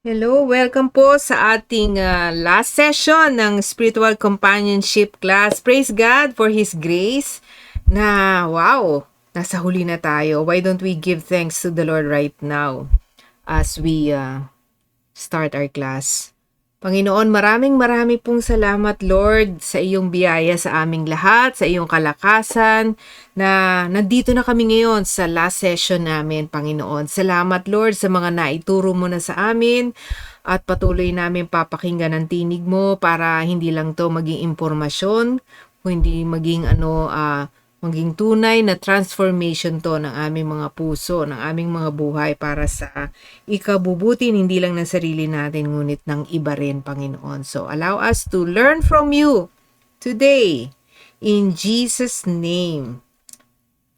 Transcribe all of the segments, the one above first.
Hello, welcome po sa ating last session ng Spiritual Companionship class. Praise God for His grace na wow, nasa huli na tayo. Why don't we give thanks to the Lord right now as we start our class? Panginoon, marami pong salamat, Lord, sa iyong biyaya sa aming lahat, sa iyong kalakasan, na nandito na kami ngayon sa last session namin, Panginoon. Salamat, Lord, sa mga naituro mo na sa amin at patuloy namin papakinggan ang tinig mo para hindi lang to maging impormasyon, kundi maging tunay na transformation to ng aming mga puso, ng aming mga buhay para sa ikabubuti hindi lang ng sarili natin ngunit ng iba rin, Panginoon. So allow us to learn from you today in Jesus' name.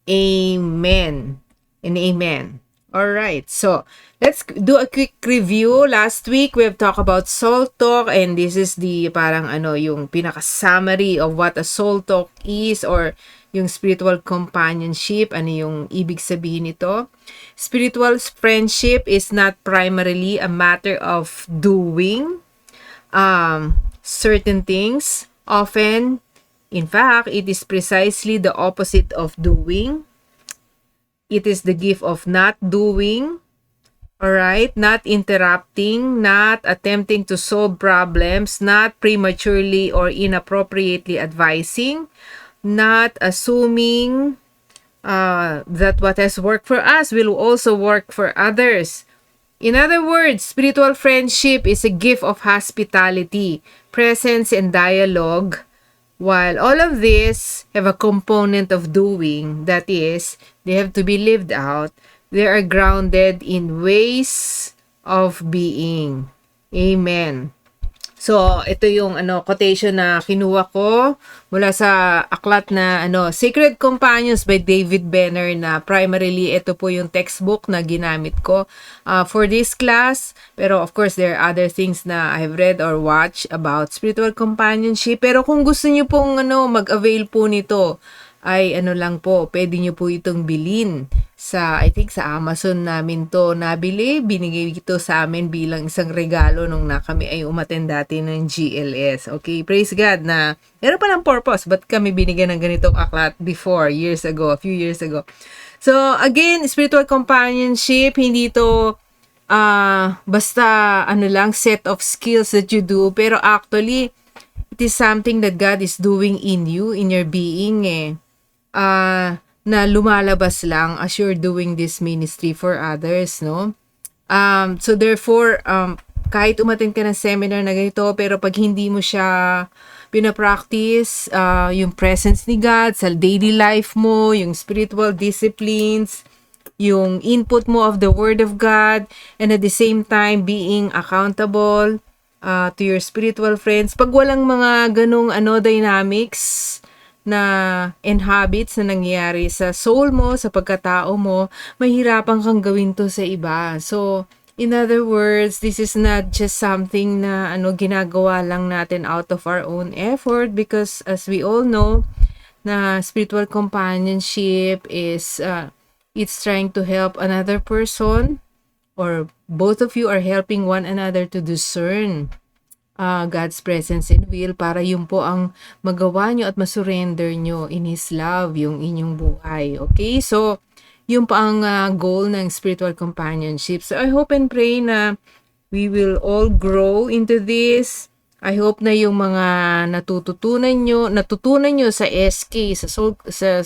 Amen and amen. All right, so let's do a quick review. Last week, we've talked about soul talk, and this is the yung pinaka-summary of what a soul talk is, or yung spiritual companionship, ano yung ibig sabihin nito. Spiritual friendship is not primarily a matter of doing certain things. Often, in fact, it is precisely the opposite of doing. It is the gift of not doing, alright? Not interrupting, not attempting to solve problems, not prematurely or inappropriately advising, not assuming that what has worked for us will also work for others. In other words, spiritual friendship is a gift of hospitality, presence, and dialogue. While all of this have a component of doing, that is, they have to be lived out, they are grounded in ways of being. Amen. So, ito yung quotation na kinuha ko mula sa aklat na Sacred Companions by David Benner, na primarily ito po yung textbook na ginamit ko for this class. Pero of course, there are other things na I've read or watched about spiritual companionship. Pero kung gusto niyo pong mag-avail po nito, ay lang po, pwede nyo po itong bilhin sa, I think sa Amazon namin to nabili. Binigay ito sa amin bilang isang regalo nung kami ay umattend dati ng GLS. Okay, praise God na meron pa ng purpose. Ba't kami binigyan ng ganitong aklat before, a few years ago. So, again, spiritual companionship, hindi to basta set of skills that you do. Pero actually, it is something that God is doing in you, in your being na lumalabas lang as you're doing this ministry for others, no? So therefore, kahit umattend ka ng seminar na ganito, pero pag hindi mo siya pinapractice, yung presence ni God sa daily life mo, yung spiritual disciplines, yung input mo of the Word of God, and at the same time, being accountable to your spiritual friends, pag walang mga ganong dynamics and habits na nangyayari sa soul mo, sa pagkatao mo, mahirapan kang gawin to sa iba. So, in other words, this is not just something na ginagawa lang natin out of our own effort, because as we all know, na spiritual companionship is it's trying to help another person, or both of you are helping one another to discern God's presence and will, para yun po ang magawa nyo at masurrender nyo in His love, yung inyong buhay. Okay? So, yun pa ang goal ng spiritual companionship. So, I hope and pray na we will all grow into this. I hope na yung mga natutunan nyo sa SK, sa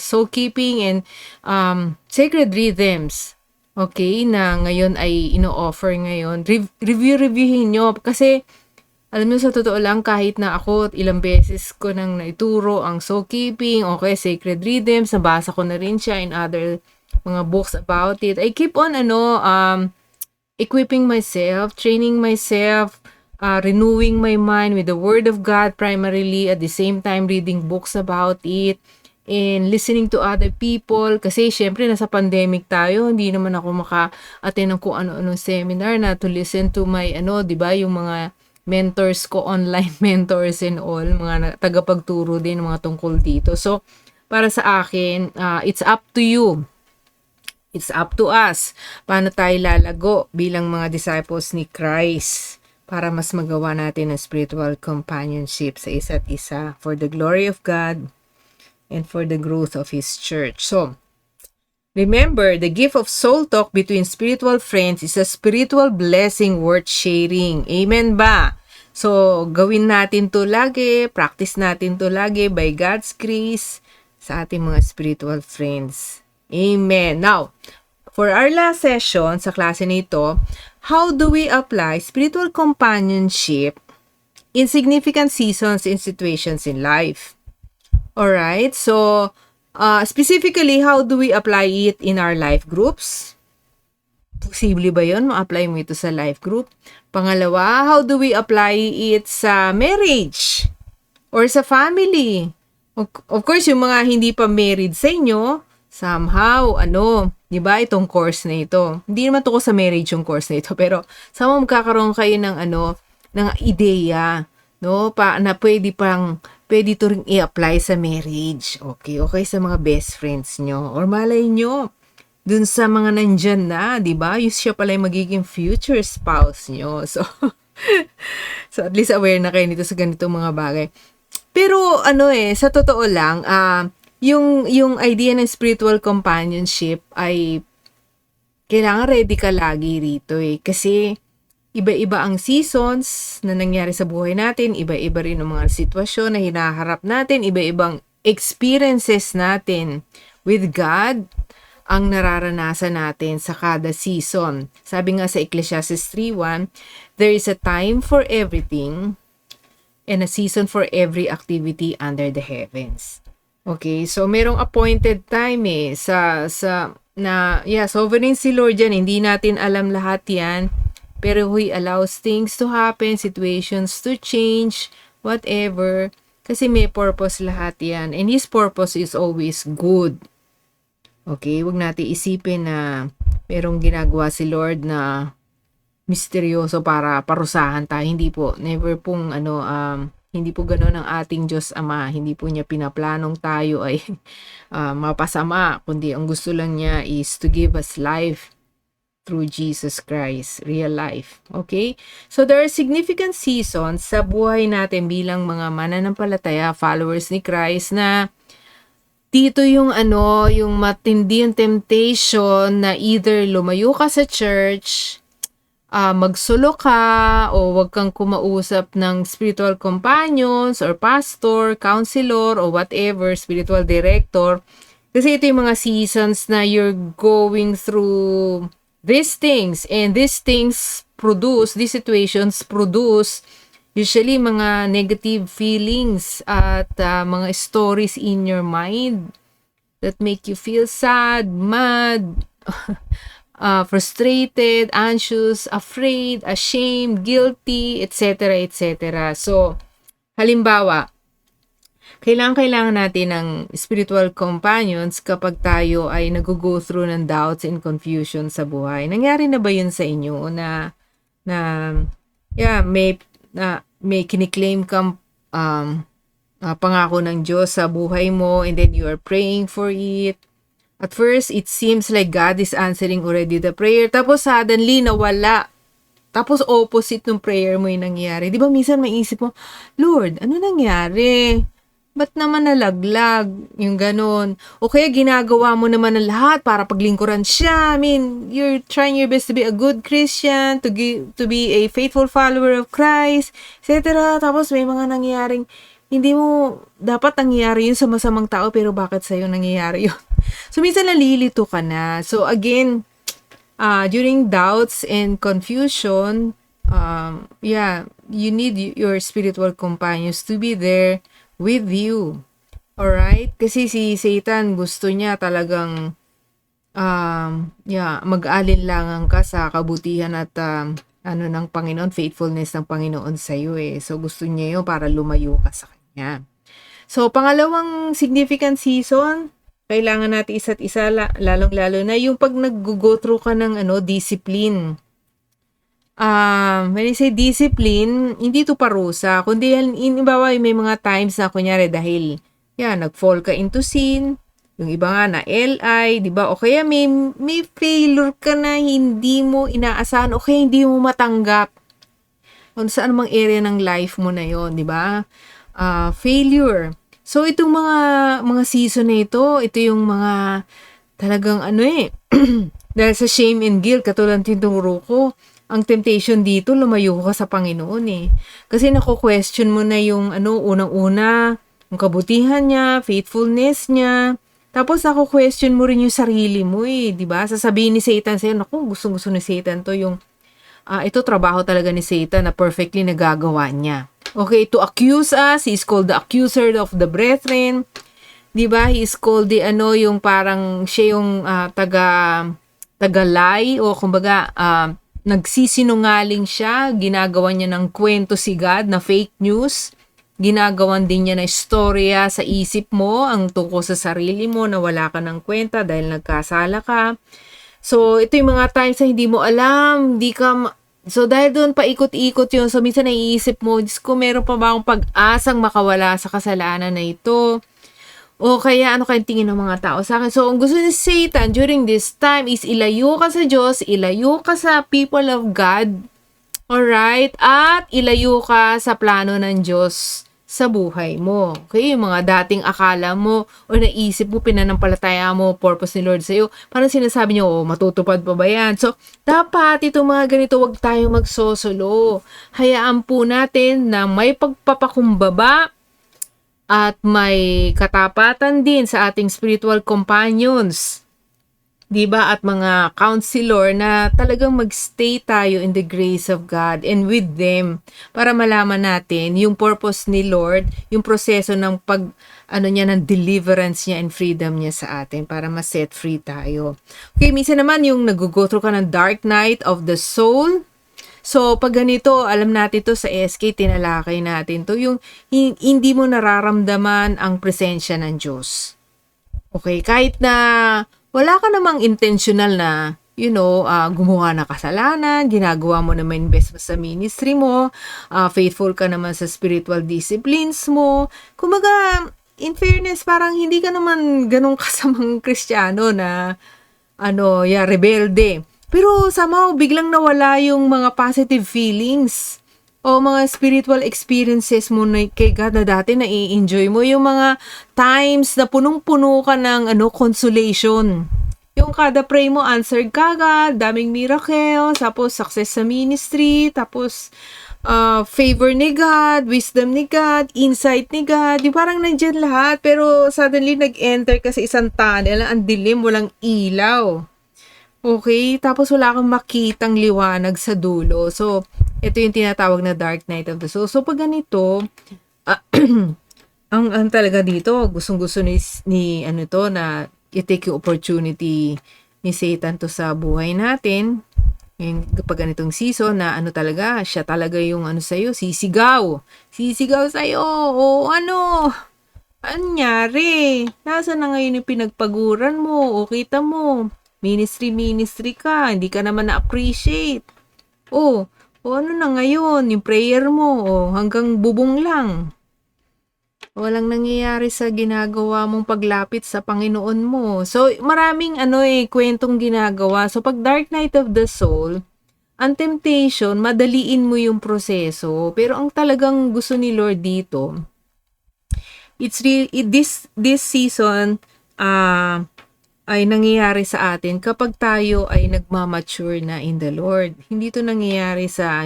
soul keeping and sacred rhythms, okay, na ngayon ay ino-offer ngayon. Reviewin nyo, kasi alam mo, sa totoo lang, kahit na ako ilang beses ko nang naituro ang soul keeping, okay, sacred rhythms, nabasa ko na rin siya in other mga books about it. I keep on equipping myself, training myself, renewing my mind with the Word of God primarily, at the same time reading books about it, and listening to other people. Kasi syempre nasa pandemic tayo, hindi naman ako maka-attend ng kung ano-anong seminar na to listen to my di ba, yung mga mentors ko, online mentors and all, mga tagapagturo din, mga tungkol dito. So, para sa akin, it's up to you It's up to us. Paano tayo lalago bilang mga disciples ni Christ para mas magawa natin ang spiritual companionship sa isa't isa for the glory of God and for the growth of His church. So, remember, the gift of soul talk between spiritual friends is a spiritual blessing worth sharing. Amen ba? So, gawin natin to lagi, practice natin to lagi by God's grace sa ating mga spiritual friends. Amen. Now, for our last session sa klase nito, how do we apply spiritual companionship in significant seasons and situations in life? Alright, so specifically, how do we apply it in our life groups? Posible ba yun? Ma-apply mo ito sa life group? Pangalawa, how do we apply it sa marriage or sa family? Of course, yung mga hindi pa married sa inyo, somehow, di ba, itong course na ito. Hindi naman to ko sa marriage yung course na ito, pero somehow magkakaroon kayo ng ng ideya, no? Na pwede to rin i-apply sa marriage. Okay, sa mga best friends nyo. Or malay nyo, dun sa mga nandyan na, di ba? Yung siya pala yung magiging future spouse nyo. So, so at least aware na kayo nito sa ganitong mga bagay. Pero sa totoo lang, yung idea ng spiritual companionship ay kailangan ready ka lagi rito kasi iba-iba ang seasons na nangyari sa buhay natin, iba-iba rin ang mga sitwasyon na hinaharap natin, iba-ibang experiences natin with God ang nararanasan natin sa kada season. Sabi nga sa Ecclesiastes 3:1, there is a time for everything and a season for every activity under the heavens. Okay, so merong appointed time sovereign si Lord yan, hindi natin alam lahat yan, pero He allows things to happen, situations to change, whatever, kasi may purpose lahat yan, and His purpose is always good. Okay, wag natin isipin na merong ginagawa si Lord na misteryoso para parusahan tayo. Hindi po. Never pong hindi po ganoon ang ating Diyos Ama. Hindi po niya pinaplanong tayo ay mapasama, kundi ang gusto lang niya is to give us life through Jesus Christ, real life. Okay? So there are significant seasons sa buhay natin bilang mga mananampalataya, followers ni Christ, na dito yung yung matindi yung temptation na either lumayo ka sa church, magsolo ka, o wag kang kumausap ng spiritual companions or pastor, counselor, or whatever, spiritual director. Kasi ito yung mga seasons na you're going through these things, and these situations produce usually mga negative feelings at mga stories in your mind that make you feel sad, mad, frustrated, anxious, afraid, ashamed, guilty, etc., etc. So, halimbawa, kailangan natin ng spiritual companions kapag tayo ay nag-go through ng doubts and confusion sa buhay. Nangyari na ba yun sa inyo na may kiniklaim kang pangako ng Diyos sa buhay mo, and then you are praying for it? At first, it seems like God is answering already the prayer. Tapos suddenly, nawala. Tapos opposite ng prayer mo yung nangyari. Di ba minsan maisip mo, Lord, ano nangyari? Ba't naman nalaglag? Yung ganon. O kaya ginagawa mo naman ang lahat para paglingkuran siya. I mean, you're trying your best to be a good Christian, to be a faithful follower of Christ, etc. Tapos may mga nangyaring hindi mo dapat nangyayari yun sa masamang tao, pero bakit sa'yo nangyayari yun? So, minsan nalilito ka na. So, again, during doubts and confusion, you need your spiritual companions to be there with you. Alright? Kasi si Satan, gusto niya talagang mag-alinlangan ka sa kabutihan at ng Panginoon, faithfulness ng Panginoon sa iyo So, gusto niya yun para lumayo ka sa Kanya. So, pangalawang significant season, kailangan natin isa't isa, lalong-lalo na yung pag nag-go through ka ng discipline. When I say discipline, hindi to parusa, kundi may mga times na kunyari dahil nag-fall ka into sin, Yung iba nga na LI, 'di ba? O kaya may failure ka na hindi mo inaasahan o kaya hindi mo matanggap. Kung saan mang area ng life mo na 'yon, 'di ba? Failure. So itong mga season na ito yung mga talagang dahil sa shame and guilt, katulad ng tinuro ko, ang temptation dito, lumayo ka sa Panginoon eh. Kasi nako-question mo na yung unang-una, yung kabutihan niya, faithfulness niya. Tapos nako-question mo rin yung sarili mo eh, di ba? Sasabihin ni Satan sa'yo, naku, gusto ni Satan to yung, ito trabaho talaga ni Satan na perfectly nagagawa niya. Okay, to accuse us, he is called the accuser of the brethren. Di ba? He is called the yung parang siya yung taga-lie o kumbaga nagsisinungaling siya, ginagawa niya ng kwento si God na fake news, ginagawan din niya na istorya sa isip mo ang tungkol sa sarili mo na wala ka ng kwenta dahil nagkasala ka. So, ito yung mga times na hindi mo alam, so dahil doon paikot-ikot yun, so minsan naiisip mo, Diyos ko, meron pa ba akong pag-asang makawala sa kasalanan na ito? O kaya ano kayong tingin ng mga tao sa akin? So, ang gusto ni Satan during this time is ilayo ka sa Diyos, ilayo ka sa people of God, alright? At ilayo ka sa plano ng Diyos sa buhay mo. Okay? Yung mga dating akala mo o naisip mo, pinanampalataya mo, purpose ni Lord sa'yo, parang sinasabi niyo, matutupad pa ba yan? So, dapat itong mga ganito, wag tayo magsosolo. Hayaan po natin na may pagpapakumbaba at may katapatan din sa ating spiritual companions, 'di ba? At mga counselor na talagang magstay tayo in the grace of God and with them para malaman natin yung purpose ni Lord, yung proseso ng niya ng deliverance niya and freedom niya sa atin para ma-set free tayo. Okay, minsan naman yung nag-go through ka ng dark night of the soul. So, pag ganito, alam natin to sa SK, tinalakay natin to, yung hindi mo nararamdaman ang presensya ng Diyos. Okay, kahit na wala ka namang intentional na, gumawa na kasalanan, ginagawa mo naman best sa ministry mo, faithful ka naman sa spiritual disciplines mo. Kumaga, in fairness, parang hindi ka naman ganun kasamang Kristiyano na, rebelde. Pero somehow, biglang nawala yung mga positive feelings o mga spiritual experiences mo na kay God na dati na i-enjoy mo. Yung mga times na punong-puno ka ng consolation. Yung kada pray mo, answered kagad, daming miracle, tapos success sa ministry, tapos favor ni God, wisdom ni God, insight ni God. Yung parang nandyan lahat, pero suddenly nag-enter ka sa isang tunnel, ang dilim, walang ilaw. Okay, tapos wala kang makitang liwanag sa dulo. So, ito yung tinatawag na dark night of the soul. So, pag ganito, ang talaga dito, gustong-gusto ni na i-take yung opportunity ni Satan to sa buhay natin. And kapag ganitong season na talaga, siya talaga yung sa'yo, sisigaw. Sisigaw sa'yo. O anyari? Nasaan na ngayon yung pinagpaguran mo? O kita mo? Ministry ka, hindi ka naman na-appreciate. Ano na ngayon, yung prayer mo, hanggang bubong lang. Walang nangyayari sa ginagawa mong paglapit sa Panginoon mo. So, maraming kwentong ginagawa. So, pag dark night of the soul, ang temptation, madaliin mo yung proseso. Pero ang talagang gusto ni Lord dito, it's really, this season, ay nangyayari sa atin kapag tayo ay nagmamature na in the Lord. Hindi to nangyayari sa,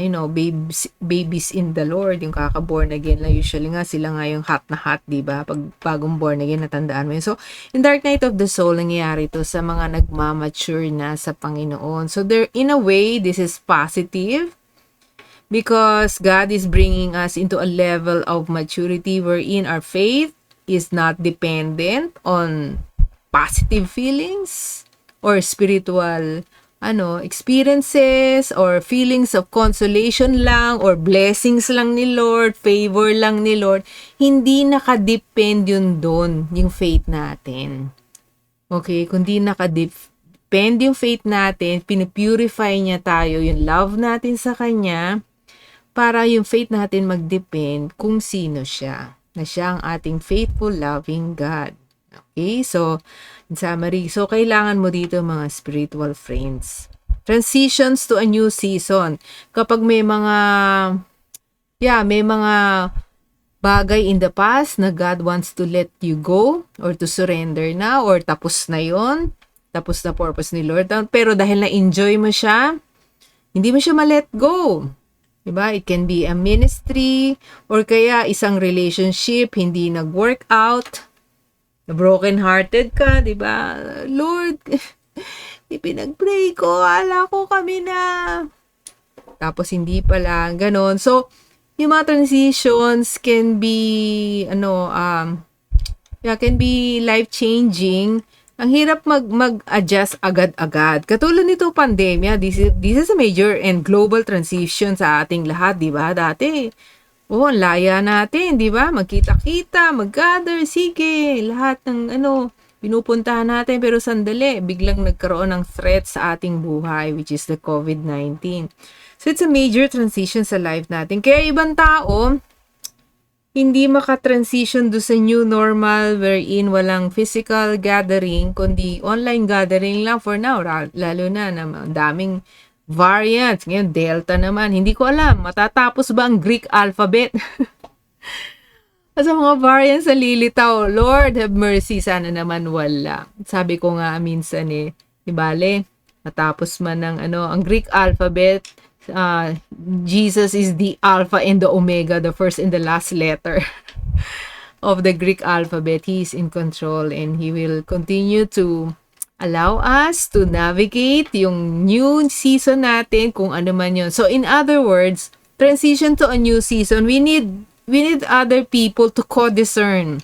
babies in the Lord, yung kaka-born again na usually nga sila nga yung hot na hot, diba? Pag bagong born again, natandaan mo yun. So, in dark night of the soul, nangyayari to sa mga nagmamature na sa Panginoon. So, in a way, this is positive because God is bringing us into a level of maturity wherein our faith is not dependent on positive feelings or spiritual experiences or feelings of consolation lang or blessings lang ni Lord, favor lang ni Lord. Hindi nakadepend yun doon, yung faith natin. Okay, kundi nakadepend yung faith natin, pinupurify niya tayo, yung love natin sa Kanya, para yung faith natin magdepend kung sino siya, na siya ang ating faithful, loving God. Okay? So, in summary, so kailangan mo dito mga spiritual friends. Transitions to a new season. Kapag may mga bagay in the past na God wants to let you go or to surrender na or tapos na yon, tapos na purpose ni Lord. Pero dahil na-enjoy mo siya, hindi mo siya ma-let go. Diba? It can be a ministry or kaya isang relationship hindi nag-work out. Broken-hearted ka, diba? Lord, ipinag-pray ko, ala ko kami na. Tapos hindi pala, ganon. So, yung mga transitions can be, can be life-changing. Ang hirap mag-adjust agad-agad. Katulad nito pandemya, this is a major and global transition sa ating lahat, di ba? Dati, ang laya natin, di ba? Magkita-kita, mag-gather, sige, lahat ng pinupuntahan natin. Pero sandali, biglang nagkaroon ng threat sa ating buhay, which is the COVID-19. So, it's a major transition sa life natin. Kaya ibang tao, hindi maka-transition do sa new normal wherein walang physical gathering, kundi online gathering lang for now. Lalo na daming variants. Ngayon, Delta naman. Hindi ko alam, matatapos ba ang Greek alphabet? Sa mga variants sa lilitaw, Lord have mercy, sana naman wala. Sabi ko nga minsan di bale, matapos man ng ang Greek alphabet, Jesus is the Alpha and the Omega, the first and the last letter of the Greek alphabet. He is in control and He will continue to allow us to navigate yung new season natin, kung ano man yun. So in other words, transition to a new season, we need other people to co-discern.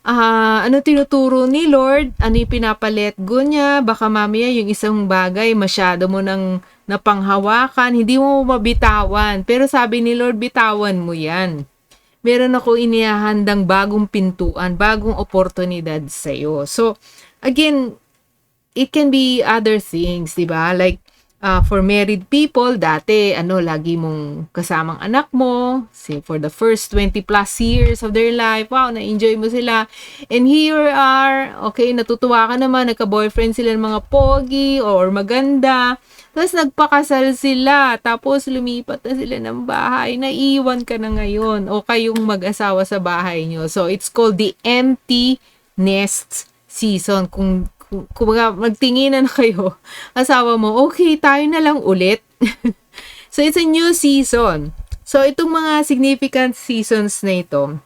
Ano tinuturo ni Lord? Ano yung pinapalet go niya? Baka mamaya yung isang bagay masyado mo nang napanghawakan, hindi mo mabitawan. Pero sabi ni Lord, bitawan mo yan. Meron ako inihahandang bagong pintuan, bagong oportunidad sa'yo. So, again, it can be other things, di ba? Like, for married people, dati, lagi mong kasamang anak mo, say, for the first 20 plus years of their life, wow, na-enjoy mo sila. And here are, okay, natutuwa ka naman, nagka-boyfriend sila ng mga pogi or maganda. Tapos nagpakasal sila, tapos lumipat na sila ng bahay, naiwan ka na ngayon, o kayong mag-asawa sa bahay nyo. So, it's called the empty nest season. Kung magtinginan kayo, asawa mo, okay, tayo na lang ulit. So, it's a new season. So, itong mga significant seasons na ito,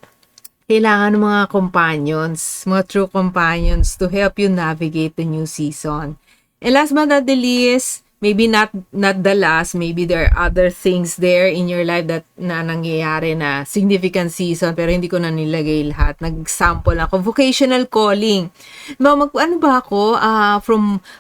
kailangan ng mga companions, mga true companions to help you navigate the new season. And last but not the least, maybe not the last, maybe there are other things there in your life that na nangyayari na significant season, pero hindi ko na nilagay lahat. Nag-example ako, vocational calling. Ano ba ako?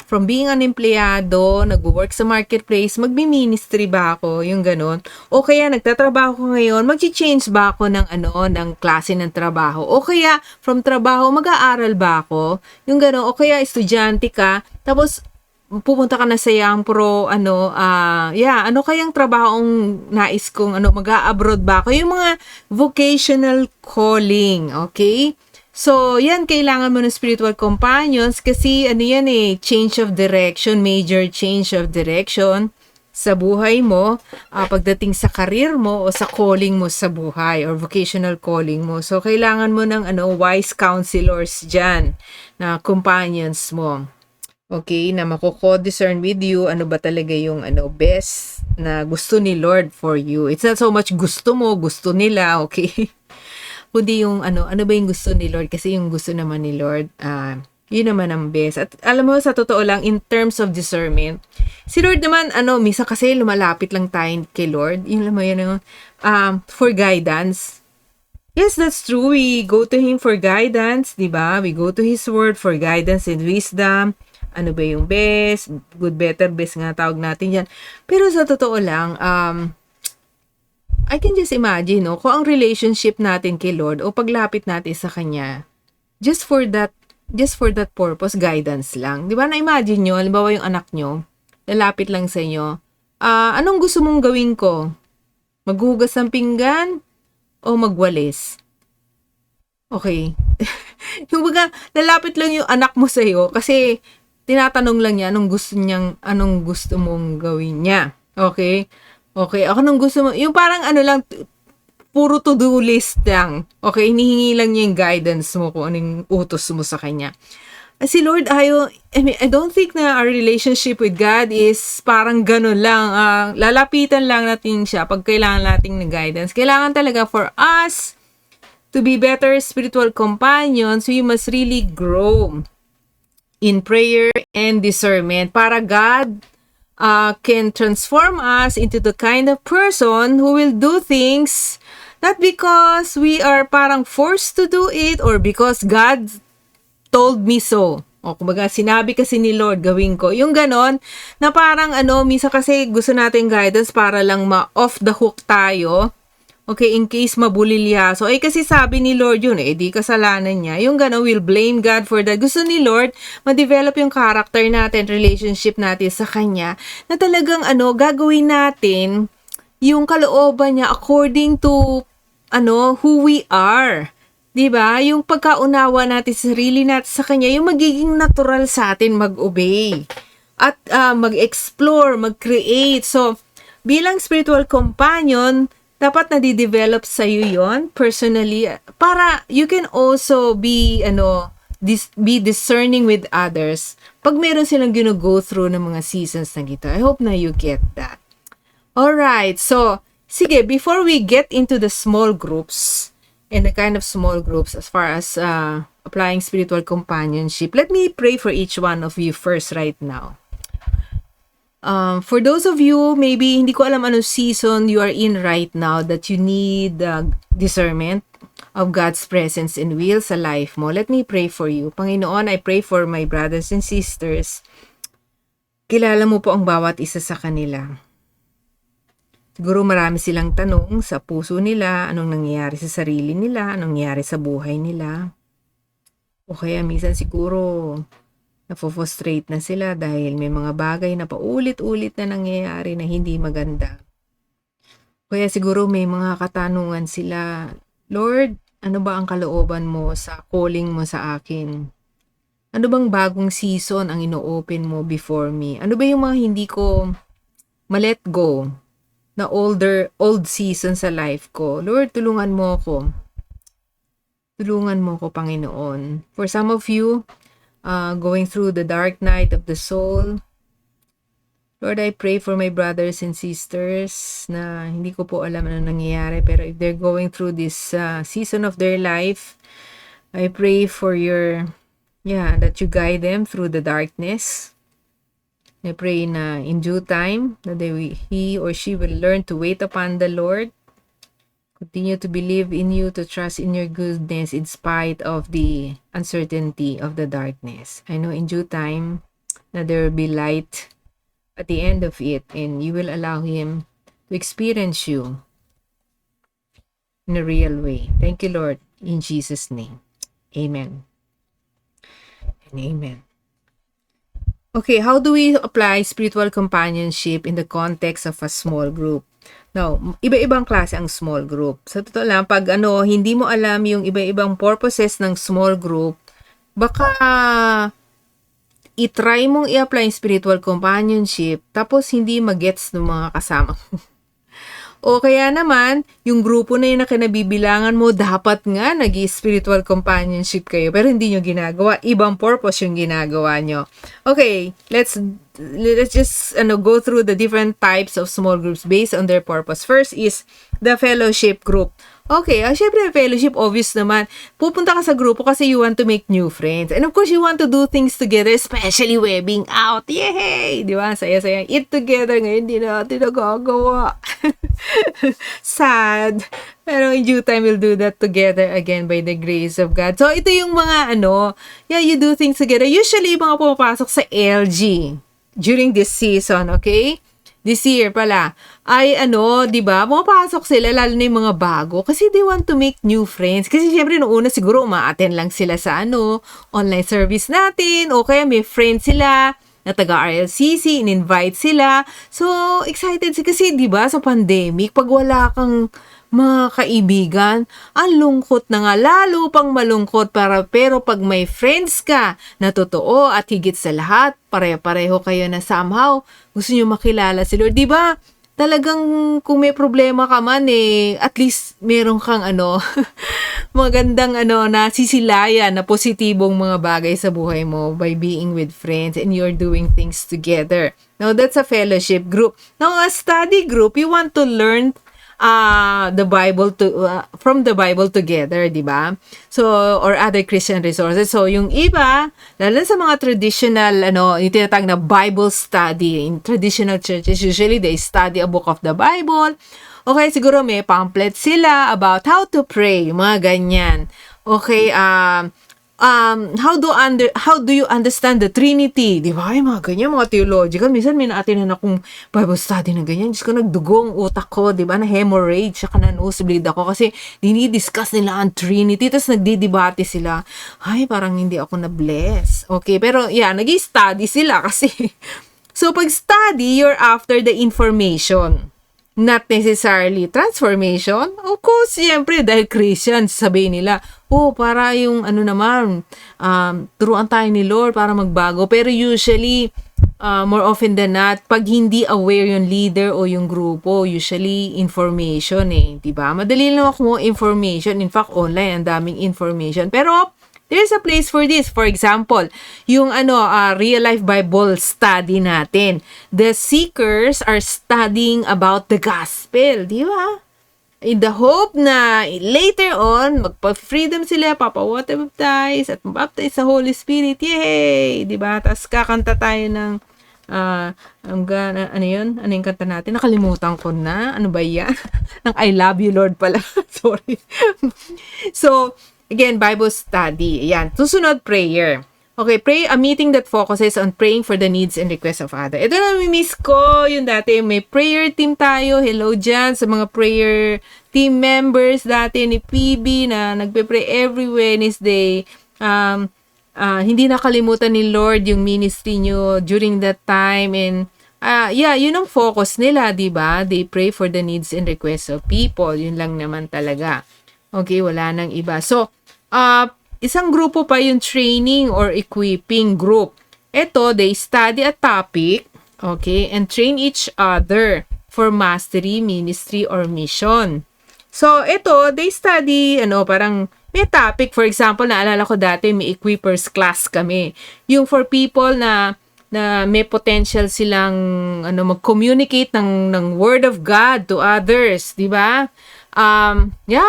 From being an empleyado, nag-work sa marketplace, magbi-ministry ba ako? Yung ganun. O kaya nagtatrabaho ko ngayon, mag-change ba ako ng klase ng trabaho? O kaya from trabaho, mag-aaral ba ako? Yung ganun. O kaya estudyante ka, tapos pupunta ka na sa Young Pro, ano kayang trabahong nais kong, mag-a-abroad ba ako? Yung mga vocational calling, okay? So, yan, kailangan mo ng spiritual companions kasi, change of direction, major change of direction sa buhay mo, pagdating sa career mo o sa calling mo sa buhay or vocational calling mo. So, kailangan mo ng, wise counselors dyan na companions mo. Okay, na mako-discern with you, ano ba talaga yung best na gusto ni Lord for you. It's not so much gusto mo, gusto nila, okay? Kundi yung ano ba yung gusto ni Lord, kasi yung gusto naman ni Lord, yun naman ang best. At alam mo, sa totoo lang, in terms of discernment, si Lord naman, misa kasi lumalapit lang tayo kay Lord, yun naman yun, for guidance. Yes, that's true. We go to Him for guidance, di ba? We go to His Word for guidance and wisdom. Ano ba yung best, good, better, best nga tawag natin yan. Pero sa totoo lang, I can just imagine, kung ang relationship natin kay Lord o paglapit natin sa Kanya, just for that purpose, guidance lang. Di ba, na-imagine nyo, halimbawa yung anak nyo, lalapit lang sa inyo, anong gusto mong gawin ko? Maghugas ng pinggan o magwalis? Okay. Yung baga, lalapit lang yung anak mo sa'yo kasi tinatanong lang niya anong gusto mong gawin niya. Okay? Okay, ako nung gusto mo, yung parang ano lang, puro to-do list lang. Okay, hinihingi lang niya yung guidance mo kung anong utos mo sa kanya. Si Lord, I don't think na our relationship with God is parang ganun lang. Lalapitan lang natin siya pag kailangan natin ng guidance. Kailangan talaga for us to be better spiritual companions, we must really grow in prayer and discernment para God can transform us into the kind of person who will do things not because we are parang forced to do it or because God told me so. O kumbaga, sinabi kasi ni Lord, gawin ko. Yung ganon, na parang minsan kasi gusto natin guidance para lang ma-off the hook tayo. Okay, in case mabulilya. So, kasi sabi ni Lord yun, di kasalanan niya. Yung gano'n, will blame God for that. Gusto ni Lord, ma-develop yung character natin, relationship natin sa Kanya, na talagang gagawin natin yung kalooban niya according to, who we are. 'Di ba? Yung pagkaunawa natin sa sarili natin sa Kanya, yung magiging natural sa atin mag-obey. At mag-explore, mag-create. So, bilang spiritual companion, dapat nadidevelop sa iyo yon personally para you can also be be discerning with others pag meron silang go through ng mga seasons na gito. I hope na you get that. All right, so sige, before we get into the small groups and the kind of small groups as far as applying spiritual companionship, let me pray for each one of you first right now. For those of you, maybe hindi ko alam anong season you are in right now that you need discernment of God's presence and will sa life mo. Let me pray for you. Panginoon, I pray for my brothers and sisters. Kilala mo po ang bawat isa sa kanila. Siguro marami silang tanong sa puso nila, anong nangyayari sa sarili nila, anong nangyayari sa buhay nila. O kaya minsan siguro nafo-frustrate na sila dahil may mga bagay na paulit-ulit na nangyayari na hindi maganda. Kaya siguro may mga katanungan sila, Lord, ano ba ang kalooban mo sa calling mo sa akin? Ano bang bagong season ang ino-open mo before me? Ano ba yung mga hindi ko ma-let go na old season sa life ko? Lord, tulungan mo ako. Tulungan mo ako, Panginoon. For some of you, going through the dark night of the soul. Lord, I pray for my brothers and sisters na hindi ko po alam ano nangyayari, pero if they're going through this season of their life, I pray for that you guide them through the darkness. I pray na in due time that he or she will learn to wait upon the Lord. Continue to believe in you, to trust in your goodness in spite of the uncertainty of the darkness. I know in due time that there will be light at the end of it and you will allow him to experience you in a real way. Thank you, Lord, in Jesus' name. Amen. And amen. Okay, how do we apply spiritual companionship in the context of a small group? Now, iba-ibang klase ang small group. Sa totoo lang, pag hindi mo alam yung iba-ibang purposes ng small group, baka i-try mong i-apply yung spiritual companionship tapos hindi magets ng mga kasama. O kaya naman, yung grupo na yun na kinabibilangan mo, dapat nga nag-spiritual companionship kayo, pero hindi nyo ginagawa. Ibang purpose yung ginagawa nyo. Okay, let's just go through the different types of small groups based on their purpose. First is the fellowship group. Okay, syempre fellowship, obvious naman. Pupunta ka sa grupo kasi you want to make new friends. And of course, you want to do things together, especially webbing out. Yay! Di ba? Saya-saya. Eat together. Ngayon, hindi natin nagagawa. Sad. Pero in due time, we'll do that together again by the grace of God. So, ito yung mga you do things together. Usually, mga pumapasok sa LG during this season, okay? This year pala, ay di ba, pumapasok sila, lalo na yung mga bago, kasi they want to make new friends. Kasi syempre, noong una siguro, ma-attend lang sila sa online service natin, o kaya may friends sila, na taga-RLCC, in-invite sila. So, excited sila kasi, di ba, sa pandemic, pag wala kang Mga kaibigan, ang lungkot na nga, lalo pang malungkot pero pag may friends ka na totoo at higit sa lahat, pare-pareho kayo na somehow gusto nyo makilala si Lord. Di ba? Talagang kung may problema ka man at least meron kang magandang nasisilayan na positibong mga bagay sa buhay mo by being with friends and you're doing things together. Now, that's a fellowship group. Now, a study group, you want to learn the Bible from the Bible together, di ba? So, or other Christian resources. So, yung iba, lalo sa mga traditional, yung tinatawag na Bible study in traditional churches, usually they study a book of the Bible. Okay, siguro may pamphlet sila about how to pray, mga ganyan. Okay, how do you understand the Trinity? Di ba? Ay, mga ganyan, mga theological. Minsan may naatinan akong Bible study na ganyan. Diyos ko, nagdugong utak ko, di ba? Na hemorrhage, saka na nosebleed ako kasi dinidiscuss nila ang Trinity, tapos nagdidebate sila. Ay, parang hindi ako na-bless. Okay, pero yeah, nag-study sila kasi. So, pag study, you're after the information. Not necessarily transformation. Of course, siyempre, dahil Christians, sabihin nila, para yung turuan tayo ni Lord para magbago. Pero usually, more often than not, pag hindi aware yung leader o yung grupo, usually information diba? Madali lang ako information. In fact, online, ang daming information. Pero, there's a place for this. For example, yung real life Bible study natin. The seekers are studying about the gospel, di ba? In the hope na later on, magpa-freedom sila, papawater baptize, at mabaptize sa Holy Spirit. Yay! Di ba? Tapos kakanta tayo ng ano yun? Ano yung kanta natin? Nakalimutan ko na. Ano ba yan? Ng I love you, Lord pala. Sorry. So, again, Bible study. Ayan. Susunod, prayer. Okay, pray a meeting that focuses on praying for the needs and requests of others. Ito na, miss ko. Yung dati, may prayer team tayo. Hello dyan sa mga prayer team members dati ni PB na nagpe-pray every Wednesday. Hindi nakalimutan ni Lord yung ministry nyo during that time. And yun ang focus nila, diba? They pray for the needs and requests of people. Yun lang naman talaga. Okay, wala nang iba. So, isang grupo pa yung training or equipping group. Ito, they study a topic, okay, and train each other for mastery, ministry, or mission. So, ito, they study, parang may topic. For example, naalala ko dati, may equippers class kami. Yung for people na may potential silang mag-communicate ng word of God to others, di ba?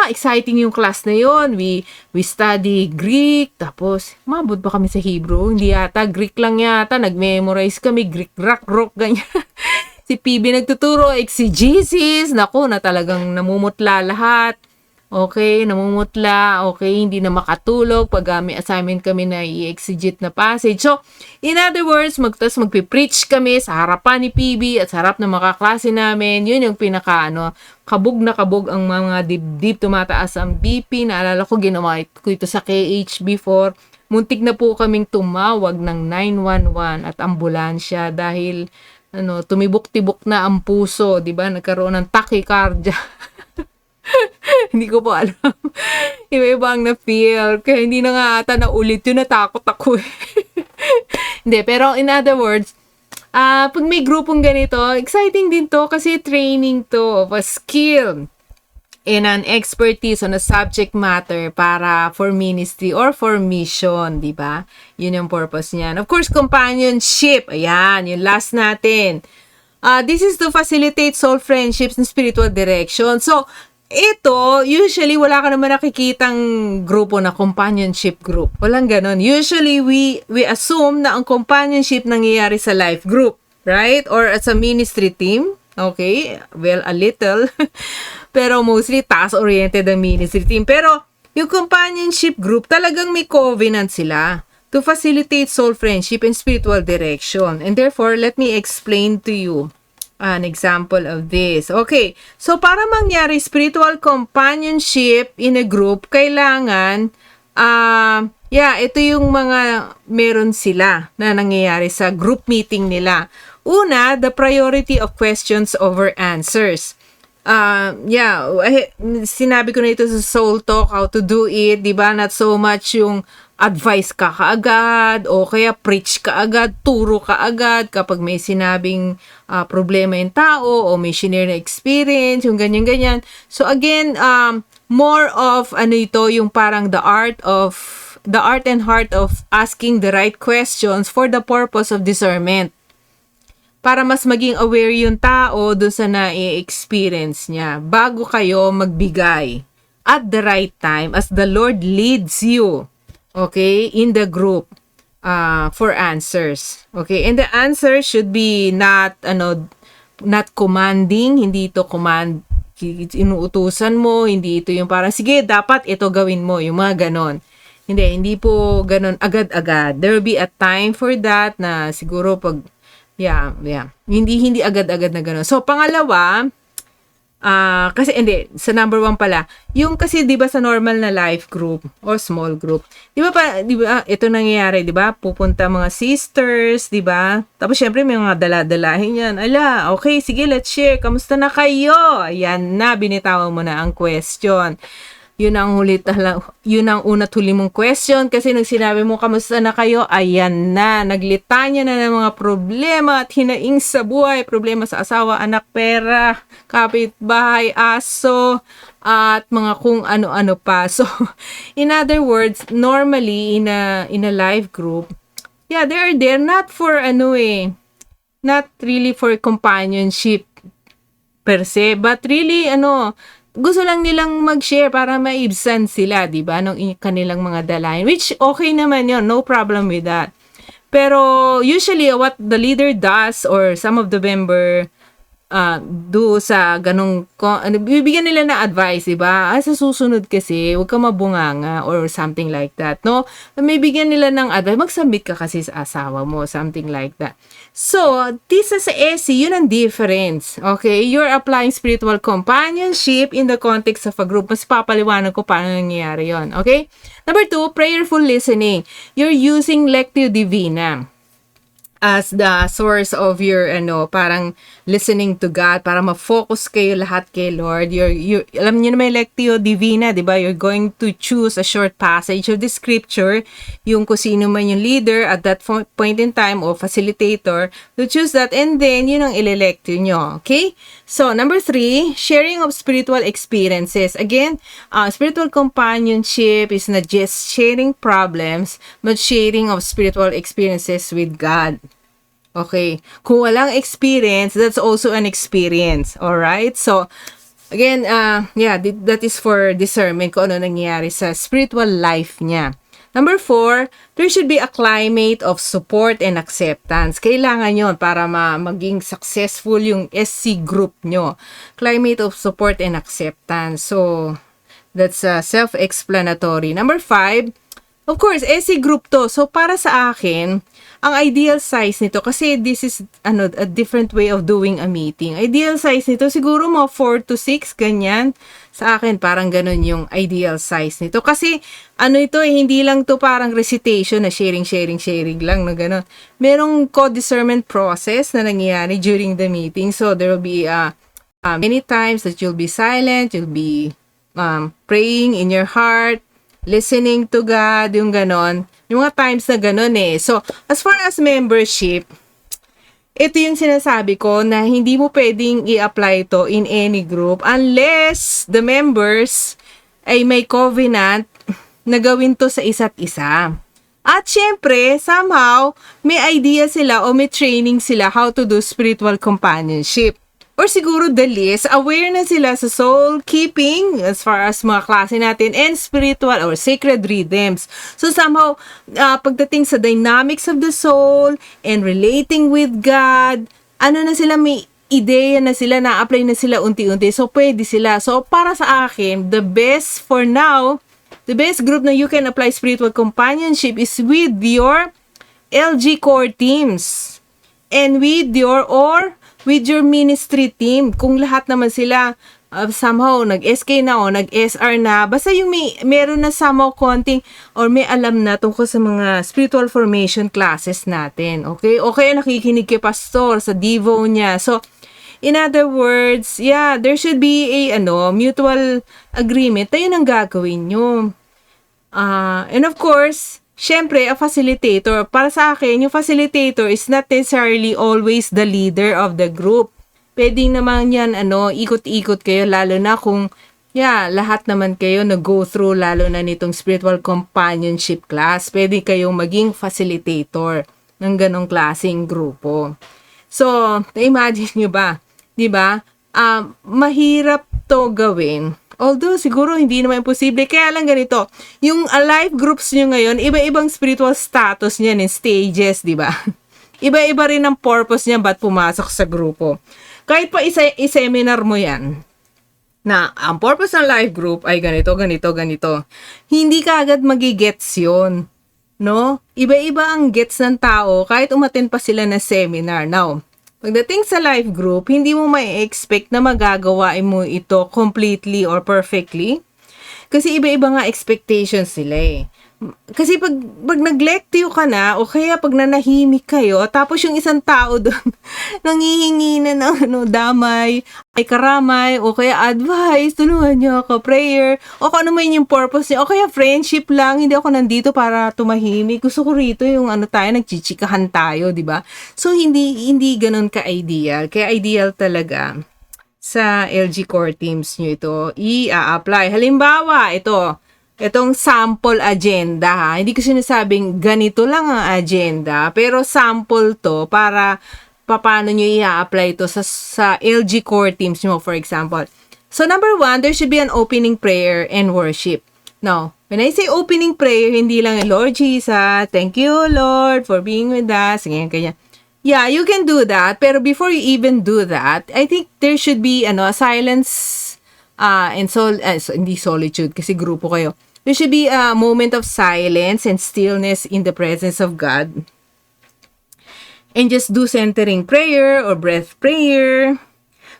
Exciting yung class na yon. We study Greek, tapos mabot pa kami sa Hebrew. Hindi yata, Greek lang yata. Nag-memorize kami, Greek rock, ganyan. Si PB nagtuturo, exegesis. Naku, na talagang namumutla lahat. Okay, namumutla. Okay, hindi na makatulog pag may assignment kami na i-exegete na passage. So, in other words, magpipreach kami sa harapan ni PB at sa harap ng mga klase namin. Yun yung pinaka, kabog na kabog ang mga dibdib, tumataas ang BP. Naalala ko, ginawa ko ito sa KH before. Muntik na po kaming tumawag ng 911 at ambulansya dahil tumibok-tibok na ang puso, 'di ba? Nagkaroon ng tachycardia. Hindi ko po alam. Iba-iba ang na-feel. Kaya hindi na nga ata na ulit yun, natakot ako. Hindi, pero in other words, pag may grupong ganito, exciting din to kasi training to of a skill and an expertise on a subject matter para for ministry or for mission, di ba? Yun yung purpose niyan. Of course, companionship. Ayan, yung last natin. This is to facilitate soul friendships and spiritual direction. So, ito, usually, wala ka naman nakikitang grupo na companionship group. Walang ganon. Usually, we assume na ang companionship nangyayari sa life group, right? Or as a ministry team. Okay? Well, a little. Pero mostly, task-oriented ang ministry team. Pero, yung companionship group, talagang may covenant sila to facilitate soul friendship and spiritual direction. And therefore, let me explain to you an example of this. Okay, so para mangyari spiritual companionship in a group, kailangan, ito yung mga meron sila na nangyayari sa group meeting nila. Una, the priority of questions over answers. Sinabi ko na ito sa Soul Talk, how to do it, di ba? Not so much yung advice ka kaagad o kaya preach ka agad, turo ka agad kapag may sinabing problema yung tao o may shinare na experience, yung ganyan-ganyan. So again, more of yung parang the art and heart of asking the right questions for the purpose of discernment. Para mas maging aware yung tao dun sa na-experience niya bago kayo magbigay at the right time as the Lord leads you, okay, in the group for answers. Okay, and the answer should be not commanding, hindi ito command, inuutusan mo, hindi ito yung parang, sige, dapat ito gawin mo, yung mga ganon. Hindi po ganon agad-agad. There will be a time for that na siguro pag Hindi agad-agad na gano'n. So, pangalawa, kasi sa number 1 pala, yung kasi 'di ba sa normal na life group or small group, 'di ba ito nangyayari, 'di ba? Pupunta mga sisters, 'di ba? Tapos syempre may mga dala-dalahin 'yan. Ala, okay, sige, let's share. Kamusta na kayo? Ayan na, binitawan mo na ang question. Yun ang una't huli mong question kasi nung sinabi mo kamusta na kayo, ayan na, naglitanya na ng mga problema at hinaing sa buhay, problema sa asawa, anak, pera, kapitbahay, aso, at mga kung ano-ano pa. So, in other words, normally in a life group, they are there not for not really for companionship per se, but really gusto lang nilang mag-share para maibsan sila, di ba, ng kanilang mga dalahin. Which, okay naman yon, no problem with that. Pero, usually, what the leader does or some of the member do sa ganong, bibigyan nila na advice, di ba? Sa susunod kasi, huwag ka mabunganga or something like that, no? May bigyan nila ng advice, magsubmit ka kasi sa asawa mo, something like that. So, sa SE, yun ang difference, okay? You're applying spiritual companionship in the context of a group. Mas papaliwanag ko paano nangyayari yun, okay? Number 2, prayerful listening. You're using Lectio Divina as the source of your parang listening to God para ma-focus kayo lahat kay Lord. Alam niyo na may Lectio Divina, 'di ba? You're going to choose a short passage of the scripture, yung kung sino man yung leader at that point in time o facilitator to choose that, and then yun ang ile-lectio nyo. Okay? So, number 3, sharing of spiritual experiences. Again, spiritual companionship is not just sharing problems, but sharing of spiritual experiences with God. Okay? Kung walang experience, that's also an experience. Alright? So, again, that is for discernment kung ano nangyayari sa spiritual life niya. Number 4, there should be a climate of support and acceptance. Kailangan yon para maging successful yung SC group nyo. Climate of support and acceptance. So, that's self-explanatory. Number 5, of course, SC group to. So, para sa akin, ang ideal size nito, kasi this is a different way of doing a meeting. Ideal size nito, siguro mga 4 to 6, ganyan. Sa akin, parang ganun yung ideal size nito. Kasi, ito, hindi lang to parang recitation na sharing lang na ganun. Merong co-discernment process na nangyayari during the meeting. So, there will be many times that you'll be silent, you'll be praying in your heart, listening to God, yung ganon. Yung mga times na ganon So, as far as membership, ito yung sinasabi ko na hindi mo pwedeng i-apply to in any group unless the members ay may covenant na gawin to sa isa't isa. At syempre, somehow, may idea sila o may training sila how to do spiritual companionship. Or siguro the least, aware na sila sa soul keeping as far as mga klase natin and spiritual or sacred rhythms. So somehow, pagdating sa dynamics of the soul and relating with God, na sila, may ideya na sila, na-apply na sila unti-unti. So pwede sila. So para sa akin, the best for now, the best group na you can apply spiritual companionship is with your LG core teams and with your ministry team. Kung lahat naman sila somehow nag-SK na o nag-SR na, basta yung meron na somehow konting or may alam na tungkol sa mga spiritual formation classes natin. Okay? Okay, nakikinig kay pastor sa Devo niya. So, In other words, yeah, there should be a mutual agreement na yun ang gagawin nyo. And of course, syempre, a facilitator. Para sa akin, yung facilitator is not necessarily always the leader of the group. Pwedeng naman yan, ikot-ikot kayo, lalo na kung, lahat naman kayo nag-go through, lalo na nitong spiritual companionship class. Pwede kayong maging facilitator ng ganong klaseng grupo. So, na-imagine nyo ba? Diba? Mahirap to gawin. Although, siguro hindi naman imposible. Kaya lang ganito, yung life groups nyo ngayon, iba-ibang spiritual status niyan in stages, di ba? Iba-iba rin ang purpose niya ba't pumasok sa grupo. Kahit pa i-seminar mo yan, na ang purpose ng life group ay ganito, ganito, ganito. Hindi ka agad magigets yun. No? Iba-iba ang gets ng tao kahit umattend pa sila na seminar. Now, pagdating sa life group, hindi mo mai-expect na magagawa mo ito completely or perfectly. Kasi iba-iba nga expectations nila eh. Kasi pag nag-lectio ka na, o kaya pag nanahimik kayo, tapos yung isang tao doon, nangihingi na ng damay, ay karamay, o kaya advice, tulungan niyo ako, prayer, o kung ano man yung purpose niya, o kaya friendship lang, hindi ako nandito para tumahimik, gusto ko rito yung tayo, nagchichikahan tayo, di ba? So, hindi ganun ka-ideal. Kaya ideal talaga sa LG core teams nyo ito, i-apply. Halimbawa, itong sample agenda, ha? Hindi ko sinasabing ganito lang ang agenda, pero sample to para paano nyo i-apply ito sa LG core teams nyo, for example. So, number 1, there should be an opening prayer and worship. Now, when I say opening prayer, hindi lang, Lord Jesus, thank you, Lord, for being with us, ganyan. Yeah, you can do that, pero before you even do that, I think there should be a silence and hindi solitude kasi grupo kayo. There should be a moment of silence and stillness in the presence of God. And just do centering prayer or breath prayer.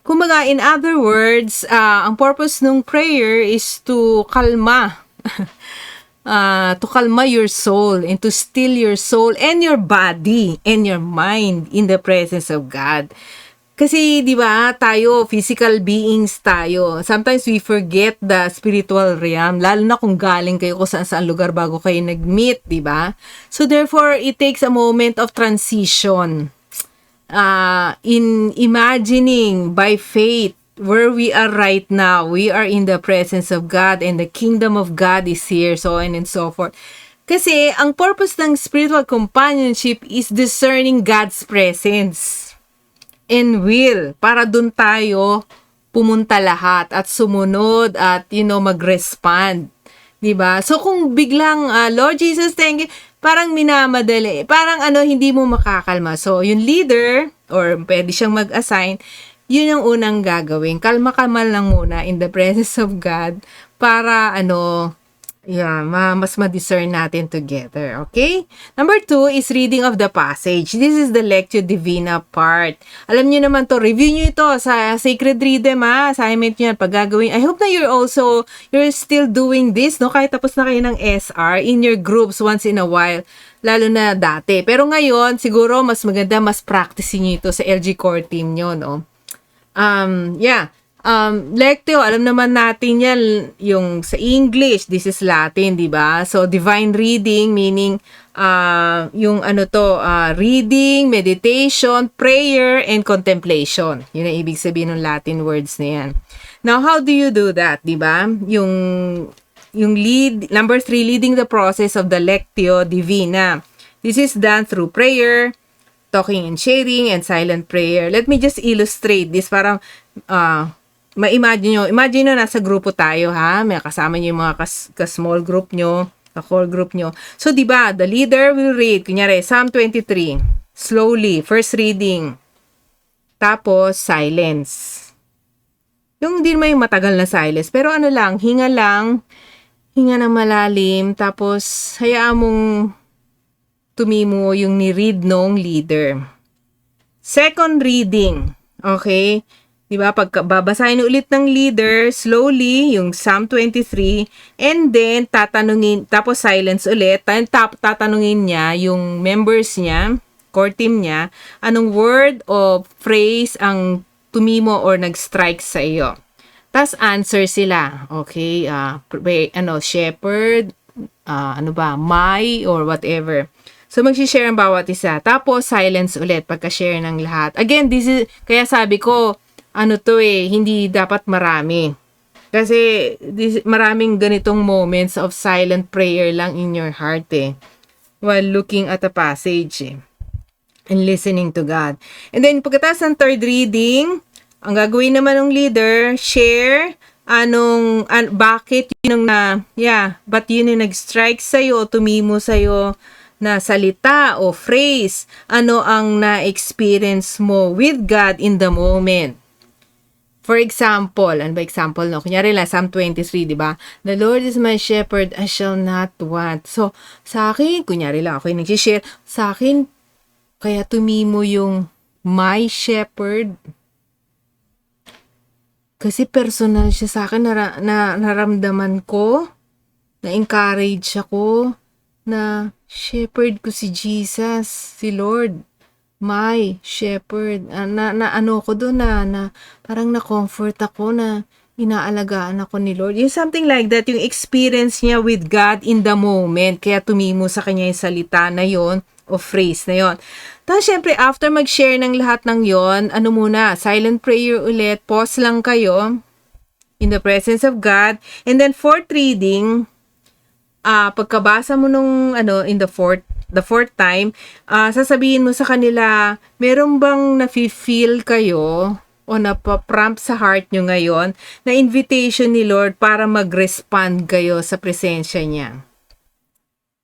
Kumbaga, in other words, ang purpose ng prayer is to kalma. To kalma your soul and to still your soul and your body and your mind in the presence of God. Kasi, di ba, tayo, physical beings tayo. Sometimes we forget the spiritual realm, lalo na kung galing kayo kung saan lugar bago kayo nag-meet, di ba? So, therefore, it takes a moment of transition in imagining by faith where we are right now. We are in the presence of God and the kingdom of God is here, so on and so forth. Kasi, ang purpose ng spiritual companionship is discerning God's presence and will, para dun tayo pumunta lahat at sumunod at mag-respond, 'di ba? So kung biglang Lord Jesus, thank you, parang minamadali, parang hindi mo makakalma. So yung leader or pwede siyang mag-assign, yun yung unang gagawin. Kalma-kalma lang muna in the presence of God para mas ma-discern natin together, okay? Number 2 is reading of the passage. This is the Lectio Divina part. Alam niyo naman to, review niyo ito sa Sacred Rhythm, assignment niyo yan, pag gagawin. I hope na you're still doing this, no? Kahit tapos na kayo ng SR in your groups once in a while, lalo na dati. Pero ngayon, siguro mas maganda, mas practicing niyo ito sa LG Core Team niyo, no? Lectio, alam naman natin yan, yung sa English, this is Latin, di ba? So, divine reading, meaning, reading, meditation, prayer, and contemplation. Yun ang ibig sabihin ng Latin words na yan. Now, how do you do that, di ba? Yung number 3, leading the process of the Lectio Divina. This is done through prayer, talking and sharing, and silent prayer. Let me just illustrate this, parang, imagine nyo, nasa grupo tayo, ha? May kasama nyo yung mga ka-small group nyo, ka-core group nyo. So, diba, the leader will read, kunyari, Psalm 23, slowly, first reading. Tapos, silence. Yung hindi naman yung matagal na silence, pero hinga ng malalim, tapos, hayaan mong tumimo yung ni-read nung leader. Second reading, okay? Diba, babasahin ulit ng leader, slowly, yung Psalm 23, and then, tapos silence ulit, tatanungin niya, yung members niya, core team niya, anong word o phrase ang tumimo or nag-strike sa iyo. Tas answer sila. Okay? Shepherd, my, or whatever. So, mag-share ang bawat isa. Tapos, silence ulit pagka-share ng lahat. Again, kaya sabi ko, hindi dapat marami. Kasi, maraming ganitong moments of silent prayer lang in your heart while looking at a passage and listening to God. And then, pagkatapos ng third reading, ang gagawin naman ng leader, share bakit yun ba't yun yung nag-strike sa'yo, tumimo sa'yo na salita o phrase, ano ang na-experience mo with God in the moment. For example, ano ba example, no? Kunyari lang, Psalm 23, di ba? The Lord is my shepherd, I shall not want. So, sa akin, kunyari lang, ako yung nag-share, sa akin, kaya tumimo yung my shepherd. Kasi personal siya sa akin, naramdaman ko, na-encourage ako, na shepherd ko si Jesus, si Lord. My shepherd, ano ko doon na parang na-comfort ako na inaalagaan ako ni Lord. Yung something like that, yung experience niya with God in the moment. Kaya tumimo sa kanya yung salita na yon o phrase na yon. Tapos syempre, after mag-share ng lahat ng yon, silent prayer ulit, pause lang kayo in the presence of God. And then fourth reading, pagkabasa mo nung in the fourth time, sasabihin mo sa kanila, meron bang nafe-feel kayo o napaprompt sa heart nyo ngayon na invitation ni Lord para mag-respond kayo sa presensya niya?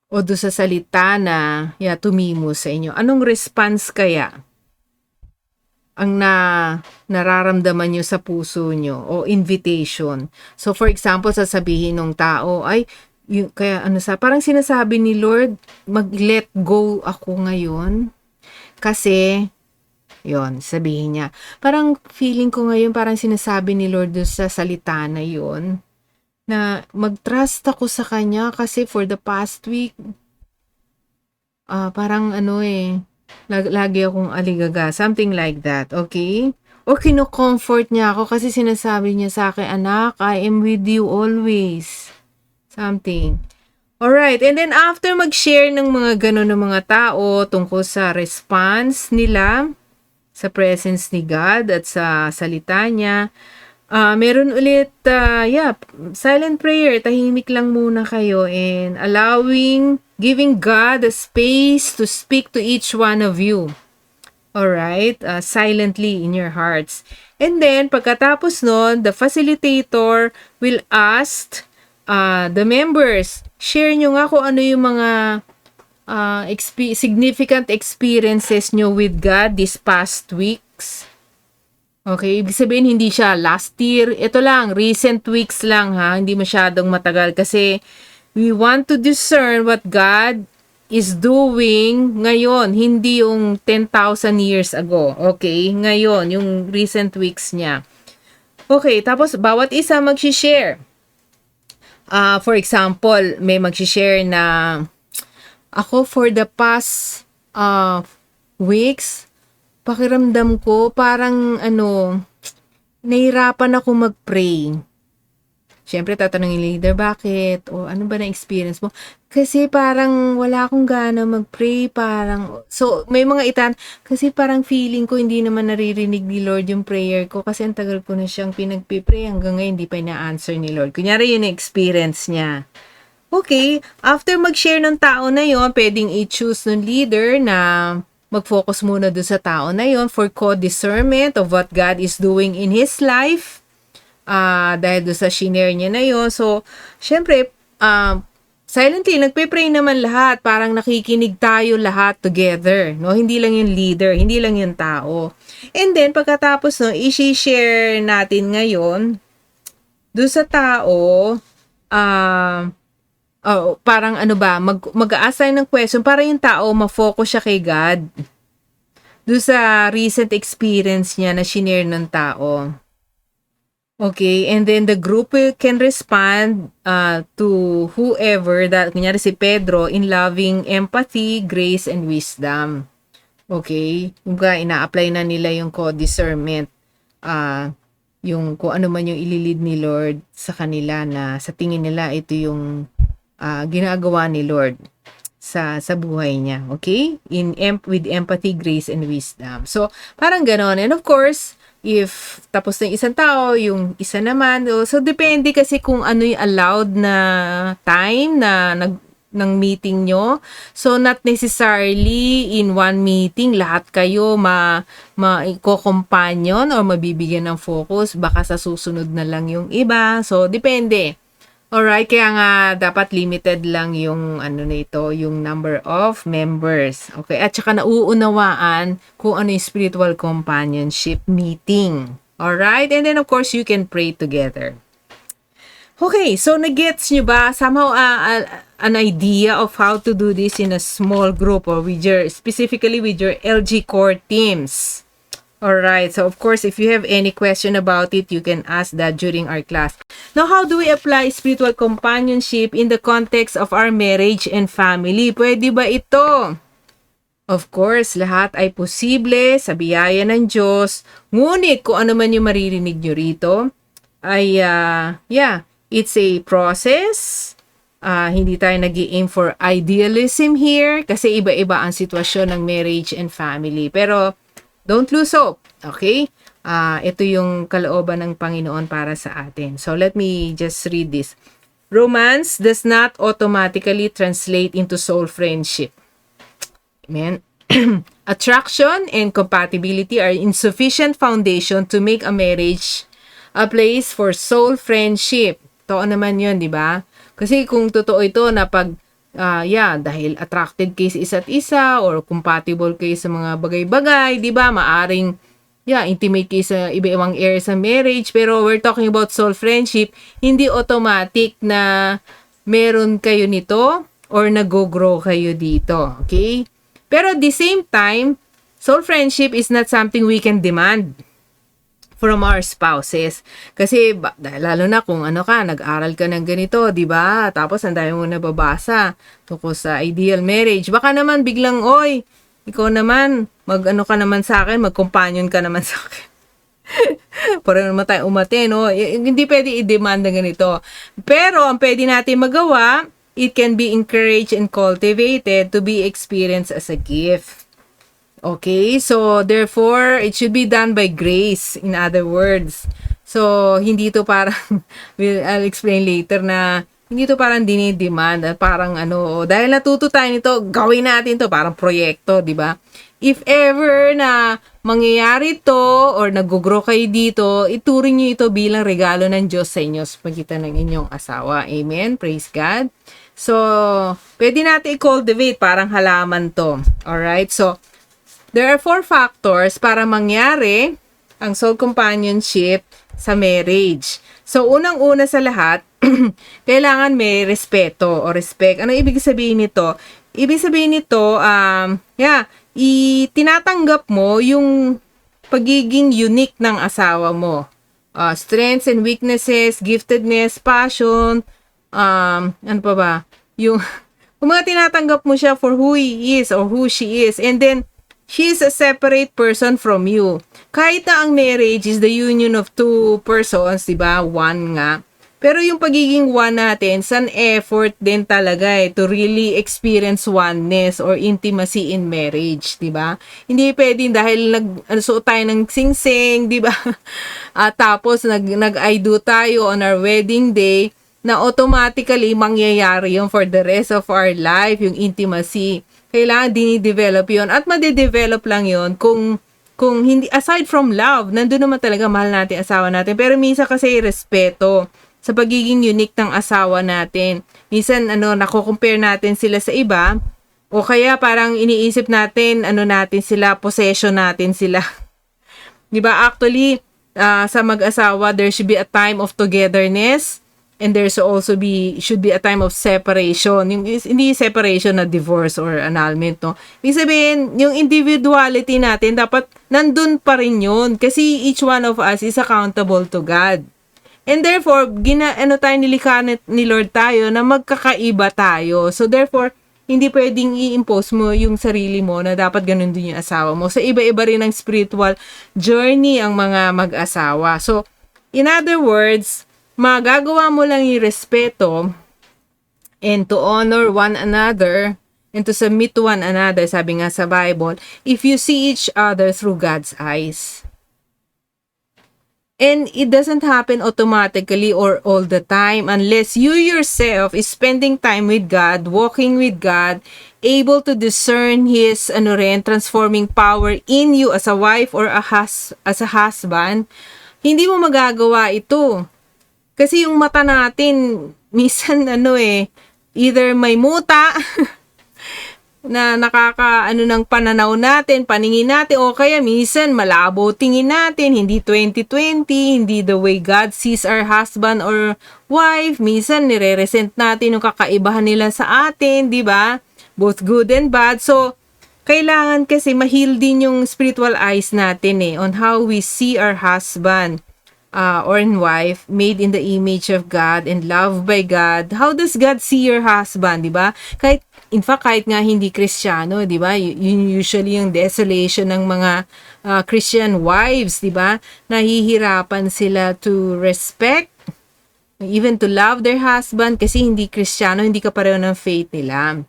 O do sa salita na tumimo sa inyo. Anong response kaya ang nararamdaman nyo sa puso nyo o invitation? So for example, sasabihin ng tao, parang sinasabi ni Lord, mag-let go ako ngayon. Kasi, sabihin niya. Parang feeling ko ngayon, parang sinasabi ni Lord doon sa salita na yon, na mag-trust ako sa Kanya kasi for the past week, parang lagi akong aligaga. Something like that, okay? O kino-comfort niya ako kasi sinasabi niya sa akin, anak, I am with you always. Something. Alright, and then after mag-share ng mga gano'n ng mga tao tungkol sa response nila sa presence ni God at sa salita niya, meron ulit, silent prayer, tahimik lang muna kayo and giving God a space to speak to each one of you. Alright, silently in your hearts. And then, pagkatapos nun, the facilitator will ask the members, share nyo nga kung ano yung mga significant experiences nyo with God this past weeks. Okay, ibig sabihin hindi siya last year. Ito lang, recent weeks lang hindi masyadong matagal kasi we want to discern what God is doing ngayon, hindi yung 10,000 years ago. Okay, ngayon, yung recent weeks niya. Okay, tapos bawat isa mag-share. For example, may mag-share na ako for the past weeks, pakiramdam ko parang nahirapan ako mag-pray. Siyempre, tatanungin leader, bakit? O ano ba na-experience mo? Kasi parang wala akong gana mag-pray, so may mga kasi parang feeling ko hindi naman naririnig ni Lord yung prayer ko kasi ang tagal ko na siyang pinagpipray hanggang ngayon hindi pa ina-answer ni Lord. Kunyari yun yung experience niya. Okay, after mag-share ng tao na yon, pwedeng i-choose ng leader na mag-focus muna doon sa tao na yon for co-discernment of what God is doing in his life. Dahil doon sa shinare niya na yon. So, syempre, silently, nagpe-pray naman lahat. Parang nakikinig tayo lahat together. No? Hindi lang yung leader, hindi lang yung tao. And then, pagkatapos, i-share natin ngayon, doon sa tao, parang mag-a-assign ng question para yung tao ma-focus siya kay God. Doon sa recent experience niya na shinare ng tao. Okay, and then the group can respond to whoever, kunyari si Pedro, in loving empathy, grace, and wisdom. Okay, ina-apply na nila yung co-discernment yung kung ano man yung ililid ni Lord sa kanila na sa tingin nila ito yung ginagawa ni Lord sa buhay niya. Okay? With empathy, grace, and wisdom. So, parang ganon. And of course, if tapos na yung isang tao, yung isa naman, so depende kasi kung ano yung allowed na time na ng meeting nyo. So, not necessarily in one meeting, lahat kayo ko-companion or mabibigyan ng focus. Baka sa susunod na lang yung iba. So, depende. Alright, kaya nga dapat limited lang yung yung number of members. Okay, at saka nauunawaan kung ano yung spiritual companionship meeting. Alright, and then of course you can pray together. Okay, so nagets nyo ba somehow an idea of how to do this in a small group or specifically with your LG core teams? Alright, so of course, if you have any question about it, you can ask that during our class. Now, how do we apply spiritual companionship in the context of our marriage and family? Pwede ba ito? Of course, lahat ay posible sa biyaya ng Diyos. Ngunit kung ano man yung maririnig nyo rito, ay, it's a process. Hindi tayo nag-i-aim for idealism here kasi iba-iba ang sitwasyon ng marriage and family. Pero, don't lose hope, okay? Ito yung kalooban ng Panginoon para sa atin. So, let me just read this. Romance does not automatically translate into soul friendship. Amen. Attraction and compatibility are insufficient foundation to make a marriage a place for soul friendship. Totoo naman yun, di ba? Kasi kung totoo ito na pag dahil attracted kayo sa isa't isa or compatible kayo sa mga bagay-bagay, 'di ba? Maaring intimate kayo sa iba-ibang area sa marriage, pero we're talking about soul friendship, hindi automatic na meron kayo nito or nag-grow kayo dito, okay? Pero at the same time, soul friendship is not something we can demand from our spouses. Kasi lalo na kung nag-aral ka ng ganito, 'di ba? Tapos ang dami mo nababasa tungkol sa ideal marriage. Baka naman biglang, oy, ikaw naman, ka naman sa akin, mag-companion ka naman sa akin. Para naman tayo umate, no? Hindi pwede i-demand na ganito. Pero ang pwede natin magawa, it can be encouraged and cultivated to be experienced as a gift. Okay, so therefore, it should be done by grace, in other words. So, hindi to parang, I'll explain later na, hindi to parang dinidemand, parang dahil natuto tayo nito, gawin natin to, parang proyekto, di ba? If ever na mangyayari to, or nag-grow kayo dito, ituring nyo ito bilang regalo ng Diyos sa inyo sa pagitan ng inyong asawa. Amen? Praise God. So, pwede natin i-cultivate, parang halaman to. Alright, so, there are 4 factors para mangyari ang soul companionship sa marriage. So, unang-una sa lahat, kailangan may respeto o respect. Ano ibig sabihin nito? Ibig sabihin nito, tinatanggap mo yung pagiging unique ng asawa mo. Strengths and weaknesses, giftedness, passion, ano pa ba? Yung mga tinatanggap mo siya for who he is or who she is. And then, she is a separate person from you. Kahit na ang marriage is the union of 2 persons, diba? One nga. Pero yung pagiging one natin, san effort din talaga to really experience oneness or intimacy in marriage, diba? Hindi pwedeng dahil nagsuot tayo ng sing-sing, diba? Tapos nag-I do tayo on our wedding day, na automatically mangyayari yun for the rest of our life, yung intimacy. Kailangan dinidevelop yon at madedevelop lang yon kung hindi, aside from love, nandun naman talaga mahal natin asawa natin. Pero minsan kasi respeto sa pagiging unique ng asawa natin. Minsan, nako-compare natin sila sa iba, o kaya parang iniisip natin, natin sila, possession natin sila. Diba? Actually, sa mag-asawa, there should be a time of togetherness, and there's also should be a time of separation. Hindi separation na divorce or annulment, no? Ibig sabihin, yung individuality natin, dapat nandun pa rin yun. Kasi each one of us is accountable to God. And therefore, nilikha ni Lord tayo na magkakaiba tayo. So therefore, hindi pwedeng i-impose mo yung sarili mo na dapat ganun din yung asawa mo. So, iba-iba rin ang spiritual journey ang mga mag-asawa. So, in other words, magagawa mo lang yung respeto and to honor one another and to submit to one another, sabi nga sa Bible, if you see each other through God's eyes. And it doesn't happen automatically or all the time unless you yourself is spending time with God, walking with God, able to discern His transforming power in you as a wife or as a husband. Hindi mo magagawa ito. Kasi yung mata natin, minsan either may muta, na ng pananaw natin, paningin natin, o kaya minsan malabo tingin natin, hindi 2020, hindi the way God sees our husband or wife. Minsan nire-resent natin yung kakaibahan nila sa atin, di ba? Both good and bad. So, kailangan kasi ma-heal din yung spiritual eyes natin on how we see our husband or wife made in the image of God and loved by God. How does God see your husband, di ba? Kahit nga hindi Kristiyano, di ba? Yun usually yung desolation ng mga Christian wives, di ba? Nahihirapan sila to respect, even to love their husband kasi hindi Kristiyano, hindi ka pareho ng faith nila.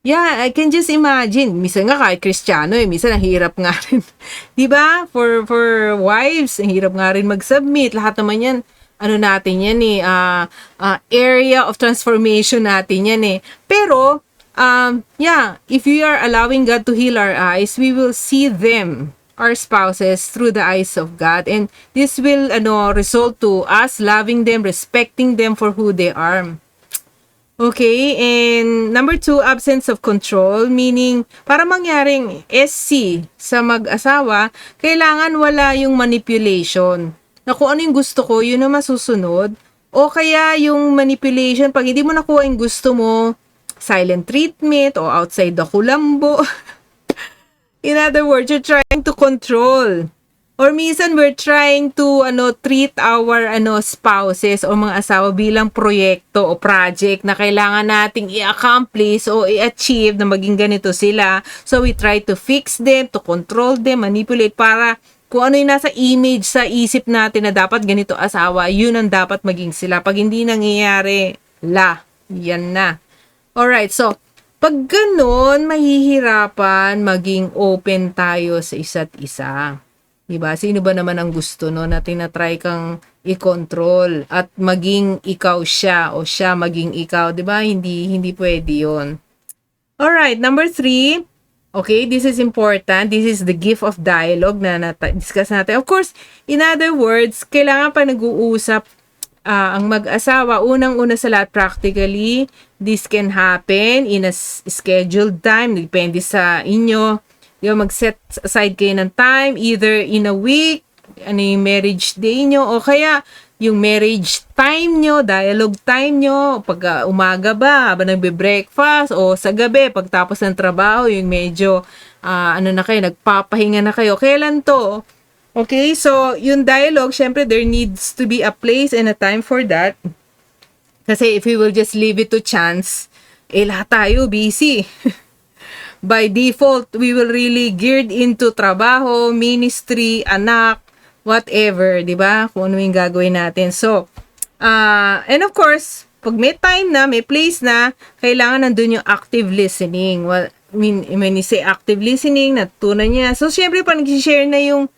Yeah, I can just imagine. Minsan nga kahit Kristiyano, minsan ang hirap nga rin. Di ba? For wives, ang hirap nga rin mag-submit. Lahat naman yan, natin yan area of transformation natin yan Pero, if we are allowing God to heal our eyes, we will see them, our spouses, through the eyes of God. And this will, result to us loving them, respecting them for who they are. Okay, and number 2, absence of control, meaning para mangyaring SC sa mag-asawa, kailangan wala yung manipulation. Na kung ano yung gusto ko, yun ang masusunod. O kaya yung manipulation, pag hindi mo nakuha yung gusto mo, silent treatment o outside the kulambo. In other words, you're trying to control. Or minsan we're trying to treat our spouses o mga asawa bilang proyekto o project na kailangan nating i-accomplish o i-achieve na maging ganito sila. So we try to fix them, to control them, manipulate para kung ano yung nasa image sa isip natin na dapat ganito asawa, yun ang dapat maging sila. Pag hindi nangyayari, yan na. Alright, so pag ganun, mahihirapan maging open tayo sa isa't isa. Diba? Sino ba naman ang gusto na tinatry kang i-control at maging ikaw siya o siya maging ikaw, diba? Hindi pwede yun. Alright, number 3. Okay, this is important. This is the gift of dialogue na discuss natin. Of course, in other words, kailangan pa nag-uusap ang mag-asawa. Unang-una sa lahat, practically, this can happen in a scheduled time. Depende sa inyo. Mag-set aside kayo ng time, either in a week, yung marriage day nyo, o kaya yung marriage time nyo, dialogue time nyo, pag umaga ba, habang nagbe-breakfast, o sa gabi, pagtapos ng trabaho, yung medyo, nagpapahinga na kayo. Kailan to? Okay, so yung dialogue, syempre, there needs to be a place and a time for that. Kasi if we will just leave it to chance, lahat tayo busy. By default, we will really geared into trabaho, ministry, anak, whatever, di ba? Kung ano yung gagawin natin. So, and of course, pag may time na, may place na, kailangan nandun yung active listening. Well, when you say active listening, natutunan niya. So, syempre, pag nag-share na yung,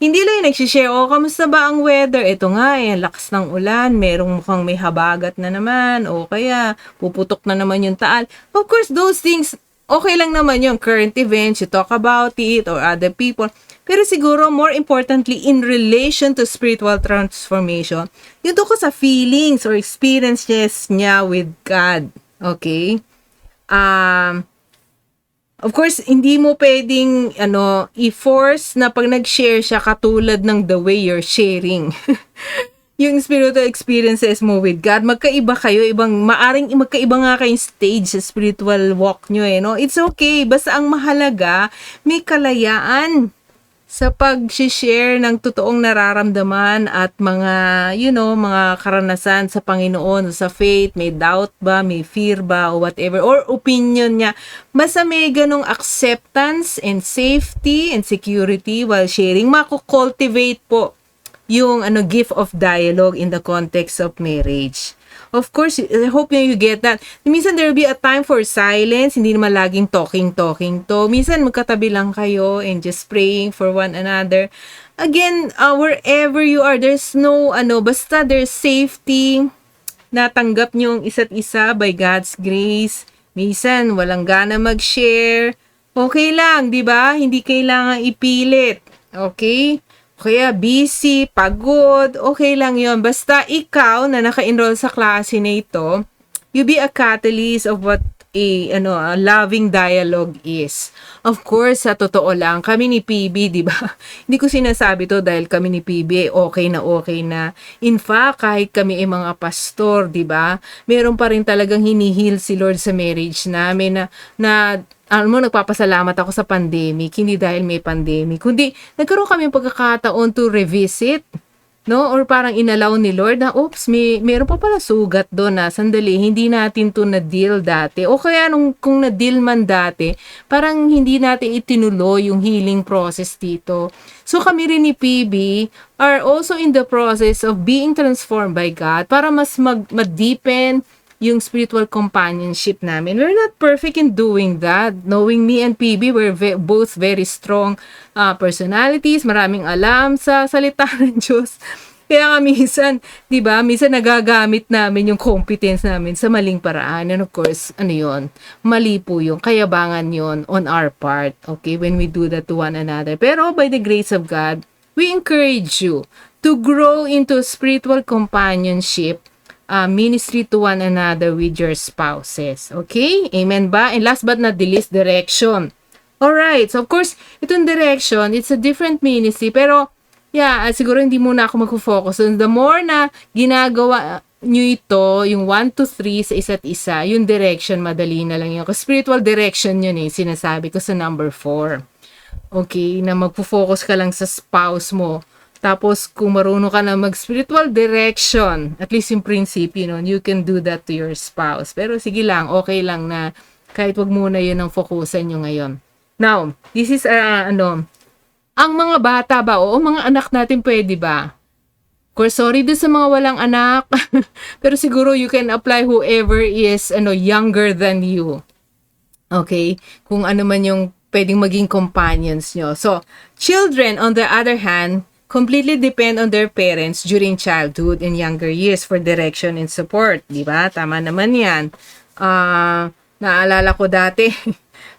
hindi lang yung nag-share, kamusta ba ang weather? Ito nga, lakas ng ulan, merong mukhang may habagat na naman, o kaya, puputok na naman yung taal. Of course, those things, okay lang naman yung current events, you talk about it, or other people. Pero siguro, more importantly, in relation to spiritual transformation, yung tungkol sa feelings or experiences niya with God. Okay? Of course, hindi mo pwedeng, i-force na pag nag-share siya katulad ng the way you're sharing. Yung spiritual experiences mo with God, magkaiba kayo, maaring magkaiba nga kayong stage sa spiritual walk nyo It's okay, basta ang mahalaga, may kalayaan. sa pag-share ng totoong nararamdaman at mga, mga karanasan sa Panginoon, sa faith, may doubt ba, may fear ba, o whatever, or opinion niya. Basta may ganong acceptance and safety and security while sharing, mako-cultivate po yung gift of dialogue in the context of marriage. Of course, I hope you get that. Minsan there will be a time for silence, hindi naman laging talking to. Minsan magkatabi lang kayo and just praying for one another. Again, wherever you are, there's no, basta there's safety, natanggap niyo ang isa't isa by God's grace. Minsan, walang gana mag-share. Okay lang, di ba? Hindi kailangan ipilit. Okay? Kaya busy, pagod, okay lang yon. Basta ikaw na naka-enroll sa klase na ito, you be a catalyst of what a loving dialogue is. Of course, sa totoo lang, kami ni PB, di ba? Hindi ko sinasabi to dahil kami ni PB okay na. In fact, kahit kami ay mga pastor, di ba? Meron pa rin talagang hinihil si Lord sa marriage namin na alam mo, nagpapasalamat ako sa pandemic, hindi dahil may pandemic, kundi nagkaroon kami ng pagkakataon to revisit, no? Or parang inalaw ni Lord na, oops, meron pa pala sugat doon na, sandali, hindi natin to na-deal dati. O kaya kung na-deal man dati, parang hindi natin itinuloy yung healing process dito. So kami rin ni PB are also in the process of being transformed by God para mas ma-deepen yung spiritual companionship namin. We're not perfect in doing that. Knowing me and PB, we're both very strong personalities, maraming alam sa salita ng Diyos. Kaya nga minsan, di ba, minsan nagagamit namin yung competence namin sa maling paraan. And of course, mali po yung kayabangan yon on our part, okay, when we do that to one another. Pero by the grace of God, we encourage you to grow into spiritual companionship, ministry to one another with your spouses. Okay? Amen ba? And last but not the least, direction. Alright. So, of course, itong direction, it's a different ministry. Pero, siguro hindi muna ako mag-focus. So, the more na ginagawa nyo ito, yung 1 to 3 sa isa't isa, yung direction, madali na lang yun. Kasi spiritual direction yun sinasabi ko sa number 4. Okay? Na magpo-focus ka lang sa spouse mo. Tapos, kung marunong ka na mag-spiritual direction, at least yung prinsipyo, you can do that to your spouse. Pero sige lang, okay lang na kahit wag muna yun ang focusan nyo ngayon. Now, this is, ang mga bata ba, o mga anak natin pwede ba? Of course, sorry doon sa mga walang anak, pero siguro you can apply whoever is, younger than you. Okay? Kung ano man yung pwedeng maging companions nyo. So, children, on the other hand, completely depend on their parents during childhood and younger years for direction and support. Diba? Tama naman yan. Naalala ko dati,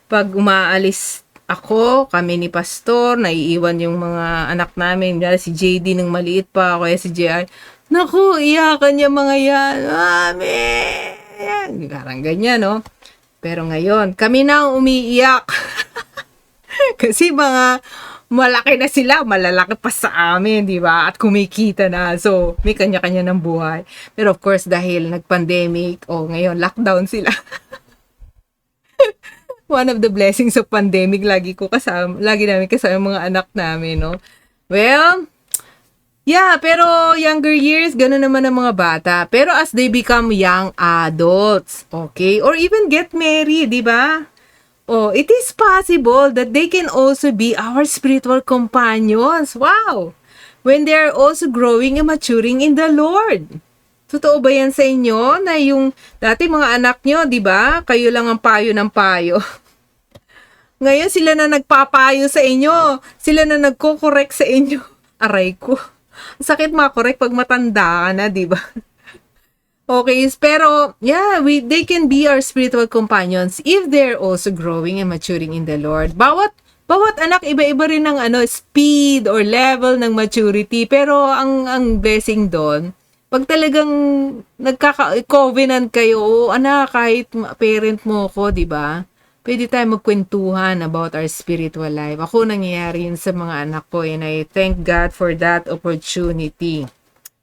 pag umaalis ako, kami ni Pastor, naiiwan yung mga anak namin. Si JD nung maliit pa, kaya si JR, naku, iyakan niya mga yan. Mami! Yan. Parang ganyan, no? Pero ngayon, kami na umiiyak. Kasi mga malaki na sila, malalaki pa sa amin, di ba? At kumikita na. So, may kanya-kanya ng buhay. Pero of course, dahil nag-pandemic, ngayon, lockdown sila. One of the blessings of pandemic, lagi namin kasama mga anak namin, no? Well, pero younger years, gano'n naman ang mga bata. Pero as they become young adults, okay? Or even get married, di ba? It is possible that they can also be our spiritual companions. Wow! When they are also growing and maturing in the Lord. Totoo ba yan sa inyo? Na yung dati mga anak nyo, di ba? Kayo lang ang payo ng payo. Ngayon sila na nagpapayo sa inyo. Sila na nagko-correct sa inyo. Aray ko. Sakit makorek pag matanda ka na, di ba? Okay, pero they can be our spiritual companions if they're also growing and maturing in the Lord. Bawat anak iba-iba rin ng speed or level ng maturity, pero ang blessing doon, pag talagang nagkaka-covenant kayo, anak, kahit parent mo ko, 'di ba? Pwede tayo magkwentuhan about our spiritual life. Ako nangyayari yun sa mga anak ko, and I thank God for that opportunity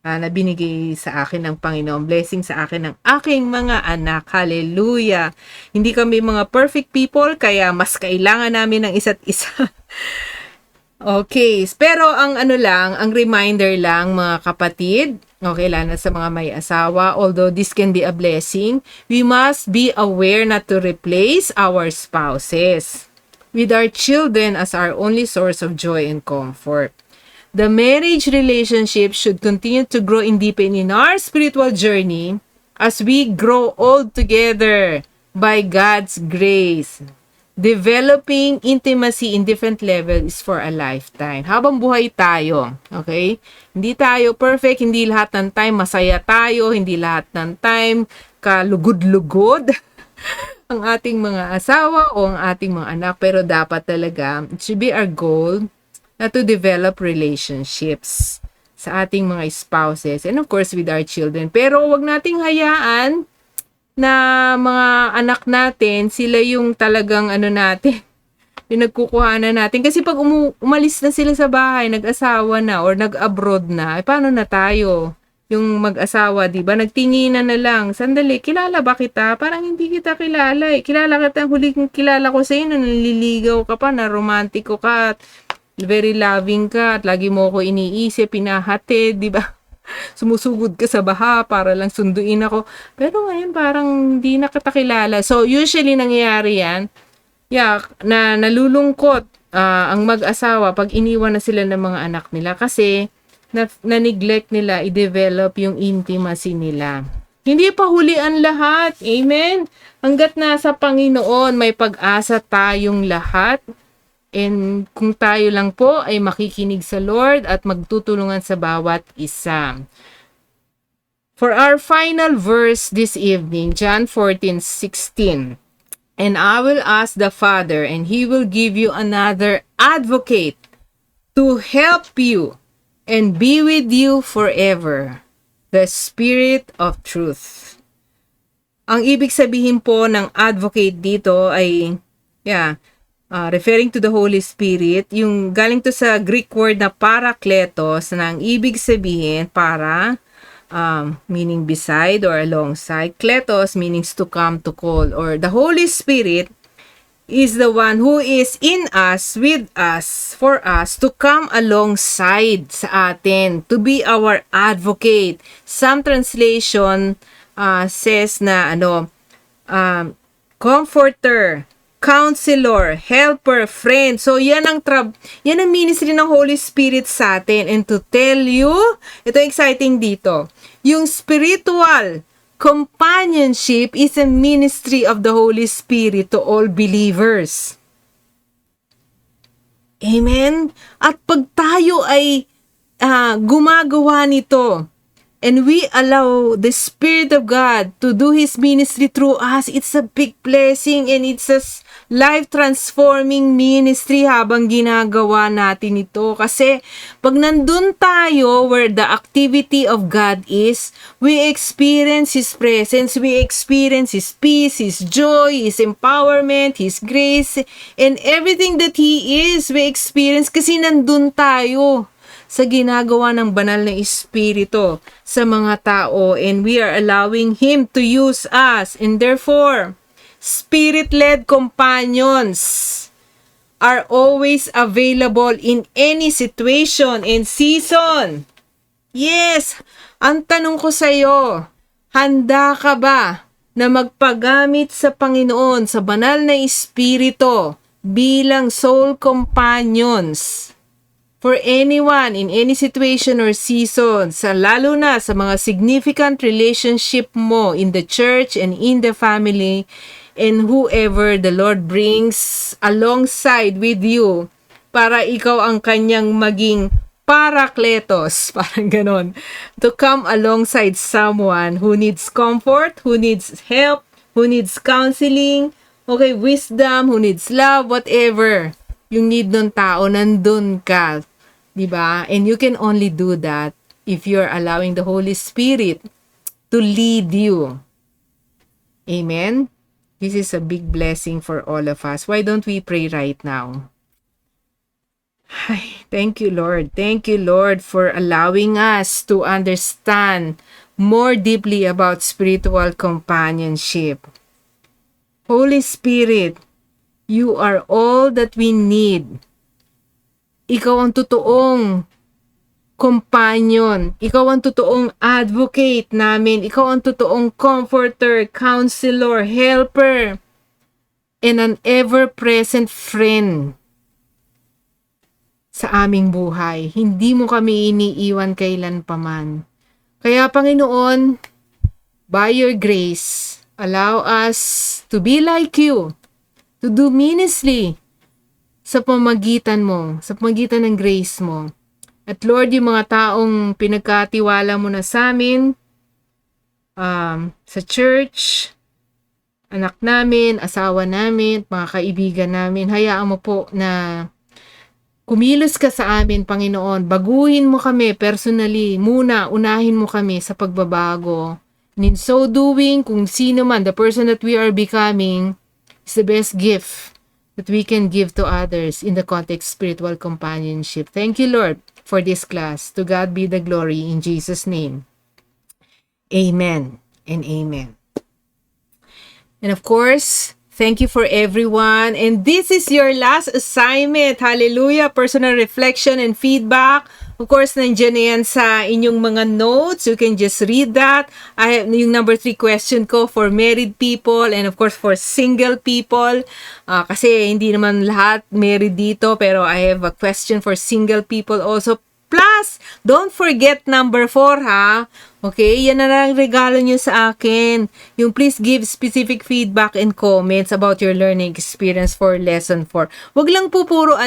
na binigay sa akin ng Panginoon. Blessing sa akin ng aking mga anak. Hallelujah! Hindi kami mga perfect people, kaya mas kailangan namin ng isa't isa. Okay, pero ang ano lang, ang reminder lang mga kapatid, okay, lalo na sa mga may asawa, although this can be a blessing, we must be aware not to replace our spouses with our children as our only source of joy and comfort. The marriage relationship should continue to grow and deepen in our spiritual journey as we grow old together by God's grace. Developing intimacy in different levels is for a lifetime. Habang buhay tayo, okay? Hindi tayo perfect, hindi lahat ng time masaya tayo, hindi lahat ng time kalugod-lugod ang ating mga asawa o ang ating mga anak. Pero dapat talaga, it should be our goal na to develop relationships sa ating mga spouses and of course with our children. Pero wag nating hayaan na mga anak natin, sila yung talagang ano natin, yung nagkukuhanan natin. Kasi pag umalis na sila sa bahay, nag-asawa na or nag-abroad na, paano na tayo? Yung mag-asawa, di ba? Nagtinginan na lang. Sandali, kilala ba kita? Parang hindi kita kilala eh. Kilala kita, huling kilala ko sa'yo na naliligaw ka pa, na romantiko ka, at very loving ka, at lagi mo ko iniisip, pinahatid, di ba? Sumusugod ka sa baha para lang sunduin ako. Pero ngayon parang hindi na kita kilala. So usually nangyayari yan, na nalulungkot ang mag-asawa pag iniwan na sila ng mga anak nila kasi na-neglect nila i-develop yung intimacy nila. Hindi pa huli ang lahat. Amen? Hanggat nasa Panginoon, may pag-asa tayong lahat. And kung tayo lang po ay makikinig sa Lord at magtutulungan sa bawat isa. For our final verse this evening, John 14:16. And I will ask the Father, and He will give you another advocate to help you and be with you forever, the Spirit of Truth. Ang ibig sabihin po ng advocate dito ay, referring to the Holy Spirit, yung galing to sa Greek word na parakletos, na ang ibig sabihin para, meaning beside or alongside. Kletos means to come, to call. Or the Holy Spirit is the one who is in us, with us, for us, to come alongside sa atin, to be our advocate. Some translation says na comforter, counselor, helper, friend. So yan ang ministry ng Holy Spirit sa atin. And to tell you, ito exciting dito, yung spiritual companionship is a ministry of the Holy Spirit to all believers. Amen? At pag tayo ay gumagawa nito, and we allow the Spirit of God to do His ministry through us, it's a big blessing and it's a life-transforming ministry habang ginagawa natin ito. Kasi pag nandun tayo where the activity of God is, we experience His presence, we experience His peace, His joy, His empowerment, His grace, and everything that He is, we experience kasi nandun tayo sa ginagawa ng banal na Espiritu sa mga tao, and we are allowing Him to use us. And therefore, Spirit-led companions are always available in any situation and season. Yes, ang tanong ko sa iyo, handa ka ba na magpagamit sa Panginoon sa banal na Espiritu bilang soul companions for anyone in any situation or season, lalo na sa mga significant relationship mo in the church and in the family, and whoever the Lord brings alongside with you para ikaw ang kanyang maging parakletos, parang ganon, to come alongside someone who needs comfort, who needs help, who needs counseling, wisdom, who needs love, whatever yung need ng tao, nandun ka, diba? And you can only do that if you're allowing the Holy Spirit to lead you. Amen? This is a big blessing for all of us. Why don't we pray right now? Ay, thank you, Lord. Thank you, Lord, for allowing us to understand more deeply about spiritual companionship. Holy Spirit, you are all that we need Ikaw ang totoong companion. Ikaw ang totoong advocate namin. Ikaw ang totoong comforter, counselor, helper, and an ever-present friend sa aming buhay. Hindi mo kami iniiwan kailan paman. Kaya Panginoon, by your grace, allow us to be like you, to do ministry sa pamagitan mo, sa pamagitan ng grace mo. At Lord, yung mga taong pinagkatiwala mo na sa amin, sa church, anak namin, asawa namin, mga kaibigan namin, hayaan mo po na kumilos ka sa amin, Panginoon. Baguhin mo kami personally. Muna, unahin mo kami sa pagbabago. And in so doing, kung sino man, the person that we are becoming is the best gift that we can give to others in the context of spiritual companionship. Thank you, Lord, for this class. To God be the glory in Jesus' name. Amen and amen. And of course, thank you for everyone. And this is your last assignment. Hallelujah. Personal reflection and feedback. Of course, nandiyan na yan sa inyong mga notes. You can just read that. I have yung number 3 question ko for married people and of course for single people. Kasi hindi naman lahat married dito, pero I have a question for single people also. Plus, don't forget number 4 ha. Okay, yan na lang regalo nyo sa akin. Yung please give specific feedback and comments about your learning experience for lesson 4. Wag lang po puro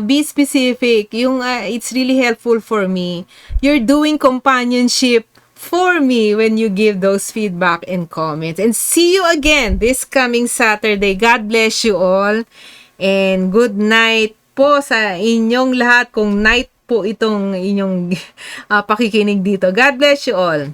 be specific. Yung it's really helpful for me. You're doing companionship for me when you give those feedback and comments. And see you again this coming Saturday. God bless you all. And good night po sa inyong lahat kung night po itong inyong pakikinig dito. God bless you all.